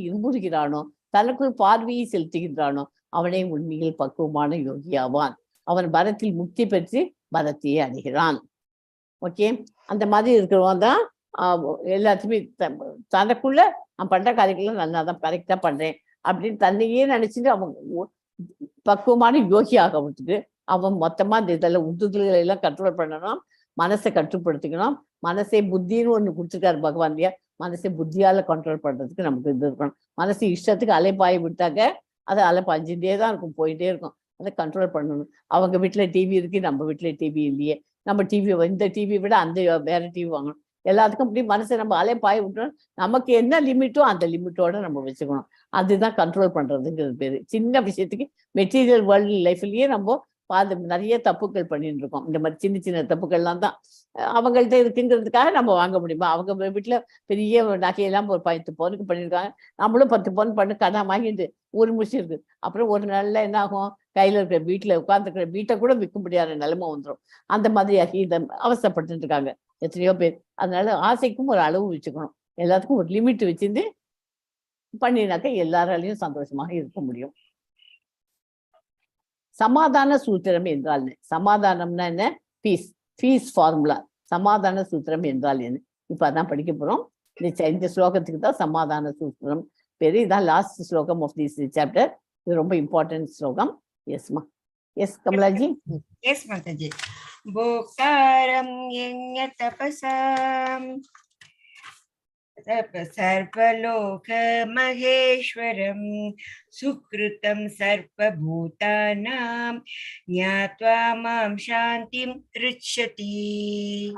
இன்புறுகிறானோ, தனக்குள் பார்வையை செலுத்துகின்றானோ, அவனே உண்மையில் பக்குவமான யோகியாவான். அவன் பரத்தில் முக்தி பெற்று பரத்தையே அடைகிறான். ஓகே, அந்த மாதிரி இருக்கிறவன் தான் எல்லாத்தையுமே தனக்குள்ள நான் பண்ற காரியங்களும் நல்லா தான் கரெக்டா பண்றேன் அப்படின்னு தன்னையே நினைச்சிட்டு அவன் பக்குவமான யோகி ஆகிறதுக்கு அவன் மொத்தமா இந்த இதெல்லாம் உந்துதல்களை எல்லாம் கண்ட்ரோல் பண்ணணும், மனசை கட்டுப்படுத்திக்கணும். மனசை புத்தின்னு ஒண்ணு கொடுத்துருக்காரு பகவான் இல்லையா, மனசை புத்தியால கண்ட்ரோல் பண்றதுக்கு நமக்கு இது இருக்கணும். மனசு இஷ்டத்துக்கு அலைப்பாய விட்டாக்க அதை அலைப்பாஞ்சுட்டே தான் இருக்கும், போயிட்டே இருக்கும். அதை கண்ட்ரோல் பண்ணணும். அவங்க வீட்டுல டிவி இருக்கு, நம்ம வீட்டுல டிவி இல்லையே, நம்ம டிவி இந்த டிவி விட அந்த வேற டிவி வாங்கணும். எல்லாத்துக்கும் இப்படி மனசை நம்ம அலைப்பாய விட்டோம். நமக்கு என்ன லிமிட்டோ அந்த லிமிட்டோட நம்ம வச்சுக்கணும். அதுதான் கண்ட்ரோல் பண்றதுங்கிறது பேரு. சின்ன விஷயத்துக்கு மெட்டீரியல் வேர்ல்டு லைஃப்லயே நம்ம நிறைய தப்புக்கள் பண்ணிட்டு இருக்கோம். இந்த மாதிரி சின்ன சின்ன தப்புக்கள்லாம் தான் அவங்கள்ட்ட இருக்குங்கிறதுக்காக நம்ம வாங்க முடியுமா? அவங்க வீட்டுல பெரிய நகையெல்லாம் ஒரு 10 பவுனுக்கு பண்ணியிருக்காங்க, நம்மளும் 10 பவுன் பண்ணு கடன் வாங்கிட்டு ஊர் முடிச்சிருக்கு. அப்புறம் ஒரு நாள்ல என்ன ஆகும், கையில இருக்கிற வீட்டுல உட்காந்துருக்கிற வீட்டை கூட விற்க முடியாத நிலைமை வந்துடும். அந்த மாதிரியாகி இதை அவசரப்பட்டு இருக்காங்க எத்தனையோ பேர். அதனால ஆசைக்கும் ஒரு அளவு வச்சுக்கணும், எல்லாத்துக்கும் ஒரு லிமிட் வச்சிருந்து பண்ணினாக்க எல்லாராலையும் சந்தோஷமாக இருக்க முடியும். சமாதான சூத்திரம் என்றால் என்ன? சமாதானம்னா என்ன? Peace formula. சமாதான சூத்திரம் என்றால் என்ன? இப்ப அதான் படிக்க போறோம். இந்த ஸ்லோகத்துக்கு தான் சமாதான சூத்திரம் பேரு. இதான் லாஸ்ட் ஸ்லோகம் ஆஃப் திஸ் சாப்டர். இது ரொம்ப இம்பார்ட்டன்ட் ஸ்லோகம். எஸ்மா, எஸ் கமலாஜி. எஸ் மாதாஜி. போக்தாரம் யஞ்ஞ தபசாம் सर्वलोक महेश्वरं सुकृतं सर्वभूतानां ज्ञात्वा मां शान्तिं ऋच्छति.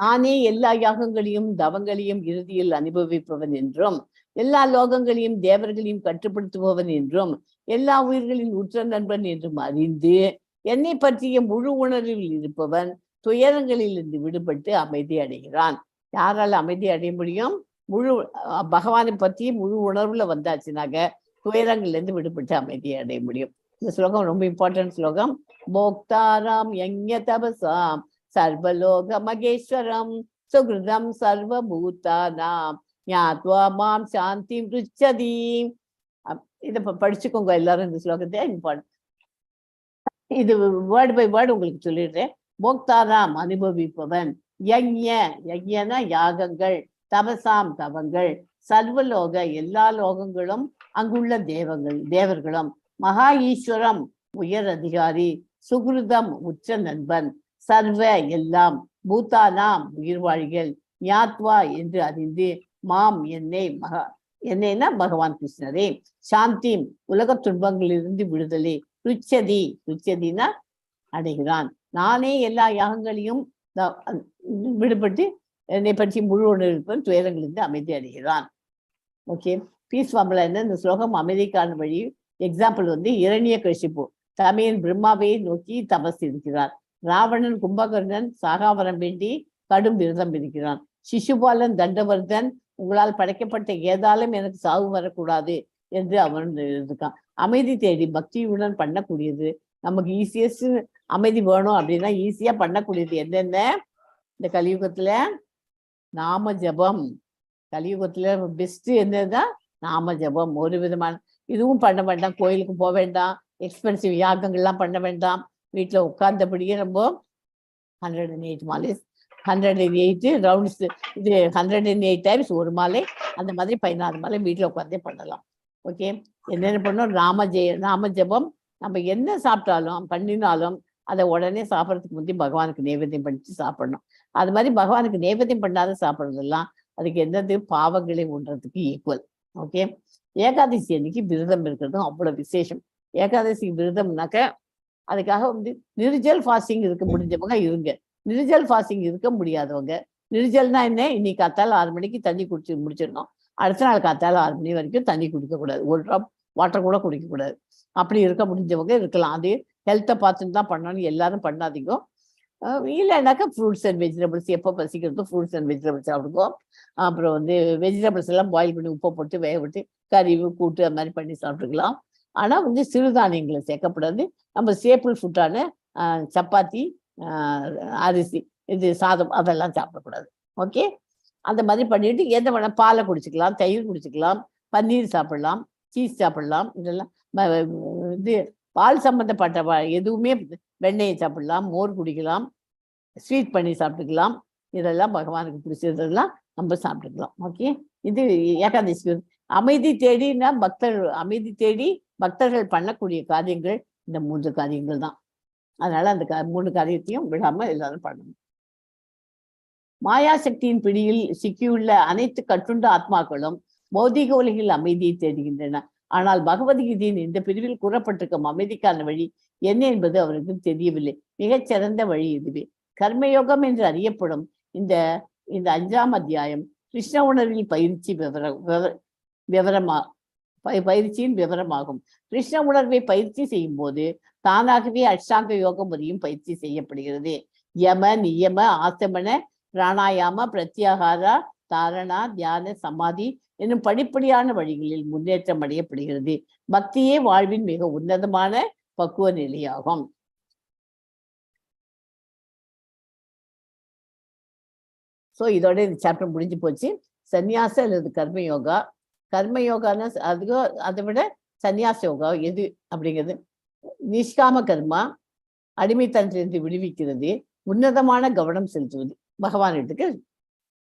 நானே எல்லா யாகங்களையும் தவங்களையும் இறுதியில் அனுபவிப்பவன் என்றும், எல்லா லோகங்களையும் தேவர்களையும் கட்டுப்படுத்துபவன் என்றும், எல்லா உயிர்களின் உற்ற நண்பன் என்றும் அறிந்து என்னை பற்றிய முழு உணர்வில் இருப்பவன் துயரங்களிலிருந்து விடுபட்டு அமைதி அடைகிறான். யாரால அமைதி அடைய முடியும்? முழு பகவானை பற்றி முழு உணர்வுல வந்தாச்சுனாக்க துயரங்கள்ல இருந்து விடுபட்டு அமைதியை அடைய முடியும். இந்த ஸ்லோகம் ரொம்ப இம்பார்ட்டன்ட் ஸ்லோகம். போக்தாராம் யஞ்ஞ தபசாம் சர்வலோக மகேஸ்வரம் சுகிருதம் சர்வபூதானாம் ஞாத்வா மாம் சாந்தி ருச்சதி. இதை படிச்சுக்கோங்க எல்லாரும். இந்த ஸ்லோகத்தை இம்பார்ட்டன்ட். இது வேர்டு பை வேர்டு உங்களுக்கு சொல்லிடுறேன். போக்தாராம் அனுபவிப்பவன், யஜ்ஞனா யாகங்கள், தபசாம் தவங்கள், சர்வலோக எல்லா லோகங்களும், அங்குள்ள தேவர்களும், மகா ஈஸ்வரம் உயர் அதிகாரி, சுகிருதம் உச்ச நண்பன், சர்வ எல்லாம், பூதானாம் உயிர்வாழிகள், ஞாத்வா என்று அறிந்து, மாம் என்னைனா பகவான் கிருஷ்ணரே, சாந்தி உலக துன்பங்களிலிருந்து விடுதலை, ருச்சதினா அடைகிறான். நானே எல்லா யாகங்களையும் விடுபட்டு என்னை பற்றி முழு உணர்விப்பன் துயரங்களிலிருந்து அமைதி அடைகிறான். ஓகே, பீஸ் ஃபார்முலா என்ன? இந்த ஸ்லோகம் அமைதிக்கான வழி. எக்ஸாம்பிள் இரண்யகசிபு தமையன் பிரம்மாவை நோக்கி தபஸ் இருக்கிறார். ராவணன் கும்பகர்ணன் சாகாவரம் வேண்டி கடும் விரதம் இருக்கிறான். சிசுபாலன் தண்டவர்தன் உங்களால் படைக்கப்பட்ட ஏதாலும் எனக்கு சாவு வரக்கூடாது என்று அவன் இருக்கான். அமைதி தேடி பக்தியுடன் பண்ணக்கூடியது. நமக்கு ஈஸியஸ்ட் அமைதி வேணும் அப்படின்னா ஈஸியா பண்ணக்கூடியது என்னென்ன? இந்த கலியுகத்துல நாம ஜபம். கலியுகத்துல பெஸ்ட் என்னதான்? நாம ஜபம். ஒரு விதமான இதுவும் பண்ண வேண்டாம், கோயிலுக்கு போக வேண்டாம், எக்ஸ்பென்சிவ் யாகங்கள்லாம் பண்ண வேண்டாம். வீட்டுல உட்கார்ந்தபடியே நம்ம 108 மாலை, 108 ரவுண்ட்ஸ், இது 108 டைம்ஸ் ஒரு மாலை, அந்த மாதிரி 16 மாலை வீட்டுல உட்கார்ந்தே பண்ணலாம். ஓகே, என்னென்ன பண்ணோம்? நாம ஜபம். நம்ம என்ன சாப்பிட்டாலும் பண்ணினாலும் அதை உடனே சாப்பிட்றதுக்கு முந்தி பகவானுக்கு நைவேத்தியம் பண்ணிட்டு சாப்பிடணும். அது மாதிரி பகவானுக்கு நைவேத்தியம் பண்ணாத சாப்பிட்றதெல்லாம் அதுக்கு என்னது? பாவங்களை உண்றதுக்கு ஈக்குவல். ஓகே, ஏகாதசி அன்னைக்கு விரதம் இருக்கிறதும் அவ்வளவு விசேஷம். ஏகாதசி விரதம்னாக்க அதுக்காக நிர்ஜல் ஃபாஸ்டிங் இருக்க முடிஞ்சவங்க இருங்க, நிர்ஜல் ஃபாஸ்டிங் இருக்க முடியாதவங்க, நிர்ஜல்னா என்ன? இன்னைக்கு காத்தால 6 மணிக்கு தண்ணி குடிச்சு முடிச்சிடணும், அடுத்த நாள் காத்தால 6 மணி வரைக்கும் தண்ணி குடிக்க கூடாது, ஒரு ட்ராப் வாட்டர் கூட குடிக்க கூடாது. அப்படி இருக்க முடிஞ்சவங்க இருக்கலாம். அது ஹெல்த்தை பார்த்துட்டு தான் பண்ணணும், எல்லாரும் பண்ணாதீங்க. இல்லைனாக்கா ஃப்ரூட்ஸ் அண்ட் வெஜிடபிள்ஸ், எப்போ பசிக்கிறதோ ஃப்ரூட்ஸ் அண்ட் வெஜிடபிள்ஸ் சாப்பிடுங்க. அப்புறம் வெஜிடபிள்ஸ் எல்லாம் பாயில் பண்ணி உப்பை போட்டு வேக விட்டு கறி கூட்டு அது மாதிரி பண்ணி சாப்பிட்டுக்கலாம். ஆனா சிறுதானியங்களை சேர்க்கப்படாது. நம்ம ஸ்டேபிள் ஃபுட்டான சப்பாத்தி, அரிசி, இது சாதம் அதெல்லாம் சாப்பிடக்கூடாது. ஓகே, அந்த மாதிரி பண்ணிட்டு எந்த வேணால் பாலை குடிச்சிக்கலாம், தயிர் குடிச்சிக்கலாம், பன்னீர் சாப்பிடலாம், சீஸ் சாப்பிடலாம். இதெல்லாம் இது பால் சம்பந்தப்பட்ட எதுவுமே, வெண்ணெயை சாப்பிடலாம், மோர் குடிக்கலாம், ஸ்வீட் பண்ணி சாப்பிட்டுக்கலாம். இதெல்லாம் பகவானுக்கு பிடிச்சதெல்லாம் நம்ம சாப்பிட்டுக்கலாம். ஓகே, இது ஏகாதசி. அமைதி தேடினா அமைதி தேடி பக்தர்கள் பண்ணக்கூடிய காரியங்கள் இந்த 3 காரியங்கள் தான். அதனால அந்த 3 காரியத்தையும் விடாம எல்லாரும் பண்ணணும். மாயாசக்தியின் பிடியில் சிக்கியுள்ள அனைத்து கட்டுண்ட ஆத்மாக்களும் பௌதிக உலகில் அமைதியை தேடுகின்றன. ஆனால் பகவத்கீதையின் இந்த பிரிவில் கூறப்பட்டிருக்கும் அமைதிக்கான வழி என்ன என்பது அவருக்கு தெரியவில்லை. மிகச்சிறந்த வழி இதுவே. கர்மயோகம் என்று அறியப்படும் இந்த 5ஆம் அத்தியாயம் கிருஷ்ண உணர்வில் பயிற்சியின் விவரமாகும். கிருஷ்ண உணர்வை பயிற்சி செய்யும் போது தானாகவே அஷ்டாங்க யோக முறையும் பயிற்சி செய்யப்படுகிறது. யம, நியம, ஆசமன, பிராணாயாம, பிரத்யாகாரா, தாரணா, தியான, சமாதி என்னும் படிப்படியான வழிகளில் முன்னேற்றம் அடையப்படுகிறது. பக்தியே வாழ்வின் மிக உன்னதமான பக்குவ நிலையாகும். ஸோ இதோட இந்த சாப்டர் முடிஞ்சு போச்சு. சன்னியாச அல்லது கர்மயோகா. கர்மயோகான்னா அதை விட சன்னியாச யோகா எது அப்படிங்கிறது, நிஷ்காம கர்மா, அடிமைத்தனத்திலிருந்து விடுவிக்கிறது, உன்னதமான கவனம் செலுத்துவது. பகவானுக்கு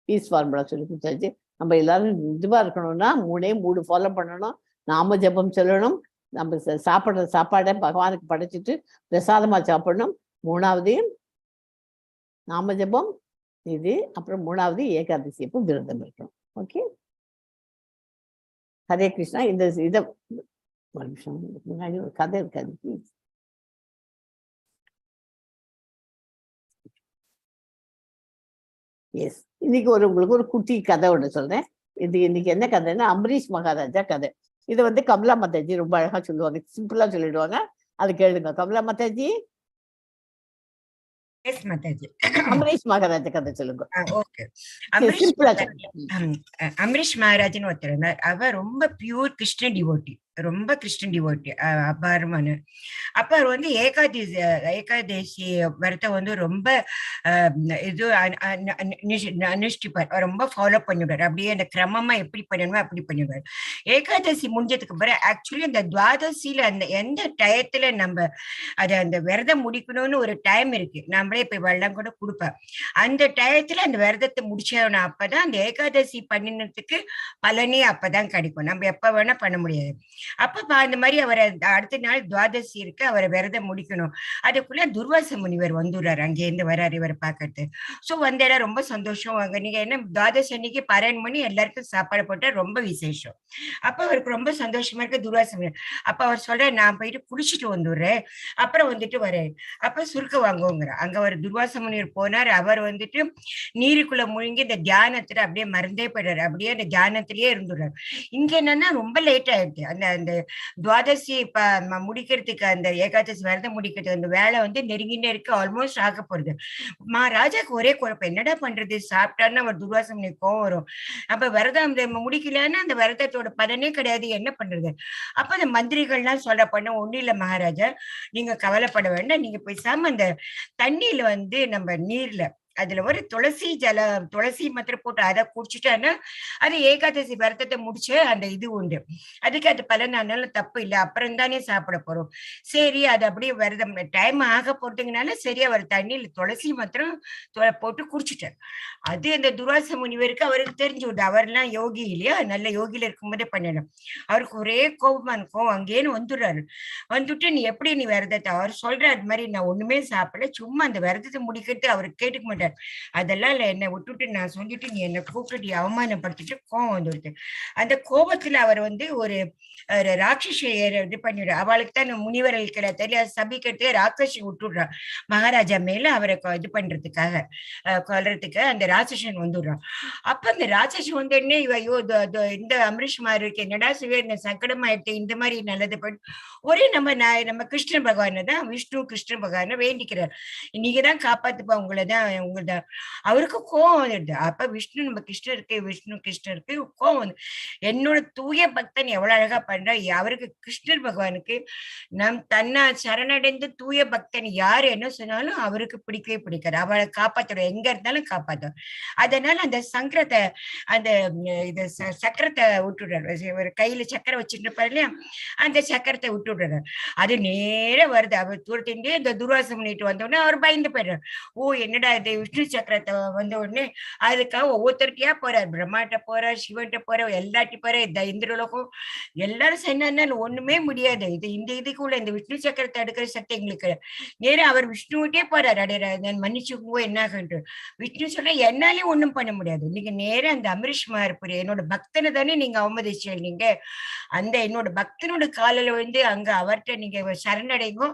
பீஸ் ஃபார்முலா சொல்லி கொடுத்தாச்சு. நம்ம எல்லாரும் இதுவா இருக்கணும்னா 3 ஃபாலோ பண்ணணும். நாம ஜபம் சொல்லணும். நம்ம சாப்பிட்ற சாப்பாடை பகவானுக்கு படைச்சிட்டு பிரசாதமா சாப்பிடணும். 3வது நாம ஜபம் இது. அப்புறம் 3வது ஏகாதசி அப்போ விரதம் இருக்கணும். ஓகே, ஹரே கிருஷ்ணா. இந்த இதை ஒரு நிமிஷம், முன்னாடி ஒரு கதை இருக்காது ப்ளீஸ். எஸ், இன்னைக்கு உங்களுக்கு ஒரு குட்டி கதை ஒன்று சொல்றேன். இது இன்னைக்கு என்ன கதைன்னா அம்பரீஷ் மகாராஜா கதை. இதை கமலா மாதாஜி ரொம்ப அழகா சொல்லுவாங்க, சிம்பிளா சொல்லிடுவாங்க. அது கேளுங்க. கமலா மாதாஜி. அம்பரீஷ் மகாராஜா கதை சொல்லுங்க. அம்பரீஷ் மகாராஜன் ஒருத்தர் இருந்தார். அவர் ரொம்ப பியூர் கிருஷ்ண டிவோட்டி, ரொம்ப கிருஷ்ணன் டிவோட்டி, அபாரமான. அப்ப அவர் ஏகாதசி விரதம் ரொம்ப இது அனுஷ்டிப்பார், ரொம்ப ஃபாலோ பண்ணிடுவார். அப்படியே அந்த கிரமமா எப்படி பண்ணணுமோ அப்படி பண்ணிடுவார். ஏகாதசி முடிஞ்சதுக்கு பிறகு ஆக்சுவலி அந்த துவாதசியில அந்த எந்த டயத்துல நம்ம அந்த விரதம் முடிக்கணும்னு ஒரு டைம் இருக்கு, நம்மளே இப்ப வெள்ளம் கூட கொடுப்பேன். அந்த டயத்துல அந்த விரதத்தை முடிச்சோம்னா அப்பதான் அந்த ஏகாதசி பண்ணினதுக்கு பலனே அப்பதான் கிடைக்கும். நம்ம எப்ப வேணா பண்ண முடியாது. அப்ப அந்த மாதிரி அவர் அடுத்த நாள் துவாதசி இருக்கு, அவரை விரதம் முடிக்கணும். அதுக்குள்ள துர்வாச முனிவர் வந்துடுறாரு, அங்கேருந்து வர்றாரு இவரை பார்க்கறது. சோ வந்தேடா ரொம்ப சந்தோஷம். அங்க நீங்க என்ன துவாதசி அன்னைக்கு பாராயணம் பண்ணி எல்லாருக்கும் சாப்பாடு போட்டா ரொம்ப விசேஷம். அப்ப அவருக்கு ரொம்ப சந்தோஷமா இருக்கு. துர்வாச முனிவர் அப்ப அவர் சொல்ற, நான் போயிட்டு குளிச்சுட்டு வந்துடுறேன், அப்புறம் வரேன். அப்ப சுருக்க வாங்குவோங்கிற அங்க ஒரு துர்வாச முனிவர் போனார். அவர் நீருக்குள்ள முழுங்கி இந்த தியானத்துல அப்படியே மறந்தே போயிடுறாரு. அப்படியே அந்த தியானத்திலேயே இருந்துடுறாரு. இங்க என்னன்னா ரொம்ப லேட் ஆயிடுச்சு. அந்த துவாதசி முடிக்கிறதுக்கு, அந்த ஏகாதசி விரதம் முடிக்கிறதுக்கு அந்த வேலை நெருங்கினே இருக்கு, ஆல்மோஸ்ட் ஆக போறது. ராஜாக்கு ஒரே குழப்பம், என்னடா பண்றது? சாப்பிட்டாருன்னா அவர் துர்வாசம் கோவம் வரும். அப்ப விரதம் முடிக்கலன்னா அந்த விரதத்தோட பலனே கிடையாது, என்ன பண்றது? அப்ப அந்த மந்திரிகள்லாம் சொல்ல பண்ண, ஒண்ணு இல்ல மகாராஜா, நீங்க கவலைப்பட வேண்டாம், நீங்க பேசாம அந்த தண்ணியில நம்ம நீர்ல அதுல ஒரு துளசி மாத்திரம் போட்டு அதை குடிச்சுட்டான்னா அது ஏகாதசி விரதத்தை முடிச்சு அந்த இது உண்டு, அதுக்கு அது பலனாலும் தப்பு இல்லை, அப்புறம் தானே சாப்பிட போறோம். சரி, அது அப்படியே விரதம் டைம் ஆக போறதுங்கனால சரி அவர் தண்ணியில துளசி மாத்திரம் போட்டு குடிச்சுட்டார். அது அந்த துர்வாச முனிவருக்கு அவருக்கு தெரிஞ்சு விடு, அவர்லாம் யோகி இல்லையா, நல்ல யோகியில இருக்கும்போதே பண்ணணும். அவருக்கு ஒரே கோபமா இருக்கும். அங்கேன்னு வந்துட்டு நீ எப்படி நீ விரதத்தை, அவர் சொல்ற அது மாதிரி நான் ஒண்ணுமே சாப்பிடல, சும்மா அந்த விரதத்தை முடிக்கிறது அவருக்கு கேட்டுக்க மாட்டார். அதெல்லாம் இல்ல, என்னை விட்டுட்டு நான் சொல்லிட்டு நீ என்னை கூப்பிட்டு அவமானப்படுத்திட்டு கோபம் வந்துடுது. அந்த கோபத்துல அவர் ஒரு ராட்சசியை இது பண்ணிடு, அவளுக்கு தான் முனிவர்களுக்கு தெரிய சபிக்கிறது ராட்சசி விட்டுடுறான் மகாராஜா மேல அவரை இது பண்றதுக்காக, கொல்றதுக்கு அந்த ராட்சசன் வந்துடுறான். அப்ப அந்த ராட்சசன் உடனே ஐயோ இந்த அம்பரீஷ் மாருக்கு என்னடா சிவ இந்த சங்கடமாயிட்டு இந்த மாதிரி நல்லது பண்ணி ஒரே நம்ம கிருஷ்ண பகவான தான், விஷ்ணு கிருஷ்ண பகவான வேண்டிக்கிறார், நீங்க தான் காப்பாத்துப்பா, உங்களை தான் உங்க அவங்கதான். அவருக்கு கோவம் வந்துடுது. அப்ப விஷ்ணு நம்ம கிருஷ்ணருக்கு கோவம் வந்து என்னோட தூய பக்தன் எவ்வளவு அழகா பண்றா. அவருக்கு கிருஷ்ணர் பகவானுக்கு தன்னை சரணடைந்து தூய பக்தன் யாரு என்ன சொன்னாலும் அவருக்கு பிடிக்கவே பிடிக்காது. அவளை காப்பாத்துறோம், எங்க இருந்தாலும் காப்பாத்தும். அதனால அந்த சங்கரத்தை அந்த சக்கரத்தை விட்டுடுறாரு. ஒரு கையில சக்கரை வச்சுட்டு இருப்பாரு இல்லையா, அந்த சக்கரத்தை விட்டுடுறாரு. அது நேர வருது. அவர் தூரத்தின்றே இந்த துர்வாசம் பண்ணிட்டு வந்த உடனே அவர் பயந்து போயிடுறாரு. ஓ என்னடா இது விஷ்ணு சக்கரத்தை வந்த உடனே அதுக்காக ஒவ்வொருத்தருக்கையா போறாரு. பிரம்மாட்ட போறார், சிவன்கிட்ட போற, எல்லாட்டி போற, இந்திரலோகம் எல்லாரும் சொன்னாலும் ஒண்ணுமே முடியாது. இந்த இதுக்குள்ள இந்த விஷ்ணு சக்கரத்தை எடுக்கிற சக்தி எங்களுக்கு நேரம் அவர் விஷ்ணுவிட்டே போறாரு. அடையா நான் மன்னிச்சுக்கோ என்ன ஆகுன்ட்டு. விஷ்ணு சொல்ல என்னாலையும் ஒண்ணும் பண்ண முடியாது. நீங்க நேரம் அந்த அமரீஷ் மார்புரி என்னோட பக்தனை தானே நீங்க அவமதிச்சு, நீங்க அந்த என்னோட பக்தனோட காலில் வந்து அங்க அவர்கிட்ட நீங்க சரணடைங்கோ,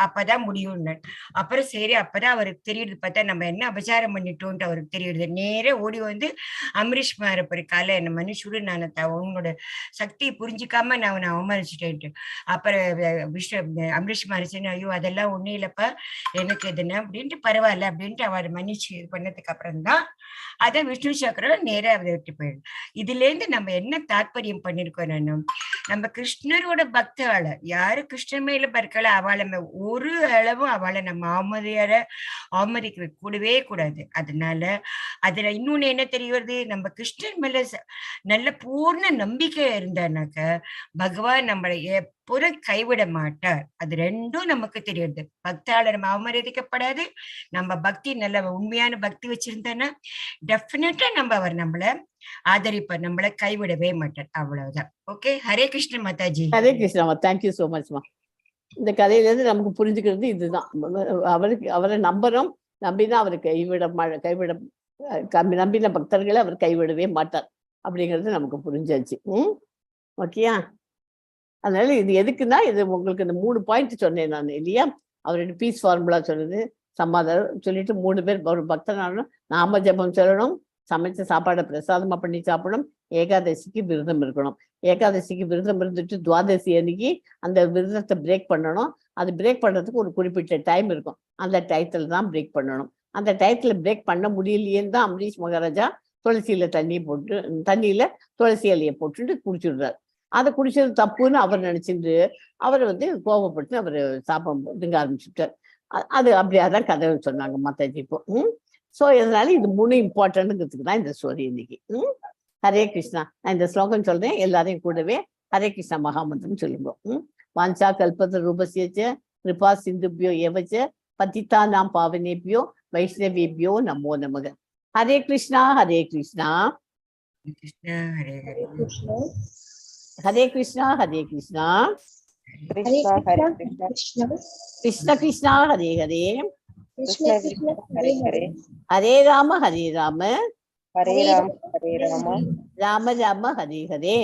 அப்பதான் முடியும்னு. அப்புறம் சரி, அப்பதான் அவருக்கு தெரியுது, பார்த்தா நம்ம என்ன அபச்சாரம் பண்ணிட்டோம்ட்டு அவருக்கு தெரியுது. நேர ஓடி வந்து அமரீஷ் மார்புரி காலை என்ன மன்னிச்சுடு, நான் உன்னோட சக்தியை புரிஞ்சுக்காம நான் அவனை அவமதிச்சுட்டேன்ட்டு. அப்புறம் அமரீஷ் மாரிசன் ஐயோ அதெல்லாம் ஒண்ணும் இல்லப்பா, எனக்கு எதுனா அப்படின்ட்டு பரவாயில்ல அப்படின்ட்டு அவர் மன்னிச்சு இது பண்ணதுக்கு அப்புறம் தான் அதை விஷ்ணு சக்கரம் நேர அதை விட்டு போயிடும். இதுல இருந்து நம்ம என்ன தாற்பயம் பண்ணிருக்கோம், நம்ம கிருஷ்ணரோட பக்தவாளை யாரு கிருஷ்ணன் மேல பறக்கல அவளை ஒரு அளவும் அவளை நம்ம அவமதிக்க கூடவே கூடாது. அதனால அதுல இன்னொன்னு என்ன தெரிய வருது, நம்ம கிருஷ்ணன் மேல நல்ல பூர்ண நம்பிக்கை இருந்தானாக்க பகவான் நம்மளை எப்போதும் கைவிட மாட்டார். அது ரெண்டும் நமக்கு தெரியுது. பக்தால நம்ம அவமதிக்கப்படாது. நம்ம பக்தி நல்ல உண்மையான பக்தி வச்சிருந்தோன்னா டெஃபினட்டா அவர் நம்மள ஆதரிப்பார், நம்மள கைவிடவே மாட்டார். அவ்வளவுதான். Okay, Hare Krishna Mataji. Hare Krishna, thank you so மச்மா. இந்த கதையில இருந்து நமக்கு புரிஞ்சுக்கிறது இதுதான். அவரை நம்புறோம், நம்பிதான் அவர் நம்பின பக்தர்களை அவர் கைவிடவே மாட்டார் அப்படிங்கிறது நமக்கு புரிஞ்சாச்சு. ஓகேயா? அதனால இது எதுக்குன்னா, இது உங்களுக்கு இந்த 3 பாயிண்ட் சொன்னேன் நான் இல்லையா? அவருடைய பீஸ் ஃபார்முலா சொன்னது, சமாதானம் சொல்லிட்டு 3 பேர் ஒரு பக்தனாலும் நாம ஜபம் சொல்லணும், சமைச்ச சாப்பாடை பிரசாதமா பண்ணி சாப்பிடணும், ஏகாதசிக்கு விரதம் இருக்கணும். ஏகாதசிக்கு விரதம் இருந்துட்டு துவாதசி அன்னைக்கு அந்த விரதத்தை பிரேக் பண்ணணும். அது பிரேக் பண்றதுக்கு ஒரு குறிப்பிட்ட டைம் இருக்கும். அந்த டயத்துல தான் பிரேக் பண்ணணும். அந்த டயத்துல பிரேக் பண்ண முடியலையேன்னு தான் அமரீஷ் மகாராஜா துளசியில தண்ணியில துளசி இலையை போட்டுட்டு குடிச்சுடுறாரு. அதை குடிச்சது தப்புன்னு அவர் நினைச்சிட்டு அவர் கோபப்பட்டு அவர் சாப்பம் திங்க ஆரம்பிச்சுட்டார். அது அப்படியாதான் கதை சொன்னாங்க மாதாஜி இப்போ. ஸோ இதனால இது 3 இம்பார்ட்டன்ட்ங்கிறதுக்கு தான் இந்த ஸ்டோரி இன்னைக்கு. ஹரே கிருஷ்ணா. நான் இந்த ஸ்லோகம் சொல்றேன், எல்லாரையும் கூடவே ஹரே கிருஷ்ணா மகாமந்திரம் சொல்லுங்க. வாஞ்சா கல்பத ரூபஸ்யச்ச கிருபா சிந்துபியோ ஏவச்ச பதிதா நாம் பாவனேபியோ வைஷ்ணவேபியோ நமோ நமக. ஹரே கிருஷ்ணா ஹரே கிருஷ்ணா ஹரே கிருஷ்ணா ஹரே கிருஷ்ணா கிருஷ்ண கிருஷ்ணா ஹரே ஹரே ஹரே ராம ஹரே ராம ராம ராம ஹரே ஹரே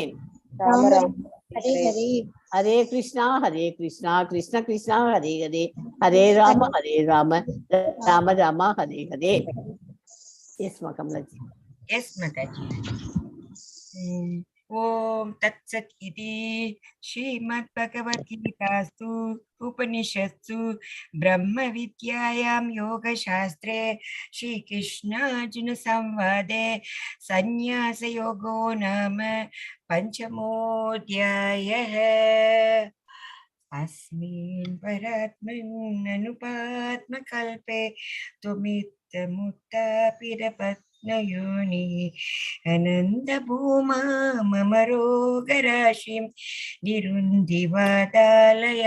ஹரே கிருஷ்ணா கிருஷ்ண கிருஷ்ணா ஹரே ஹரே ஹரே ராம ராம ராம ஹரே ஹரே. எஸ் மா கமலாஜி. எஸ் மாதாஜி. ஓம் தத்சத் இதி ஸ்ரீமத் பகவத்கீதாசு உபனிஷத்சு பிரம்ம வித்யாயாம் யோக சாஸ்திரே ஸ்ரீ கிருஷ்ணார்ஜுன சம்வாதே சந்நியாச யோகோ நாம பஞ்சமோऽध्यायः. अस्मिन् परात्मन् अनुपात्मकल्पे त्वमित्तमुत्तापिरपत्नयोनि अनन्दभूमा मम रोगराशिं निरुन्दिवादालय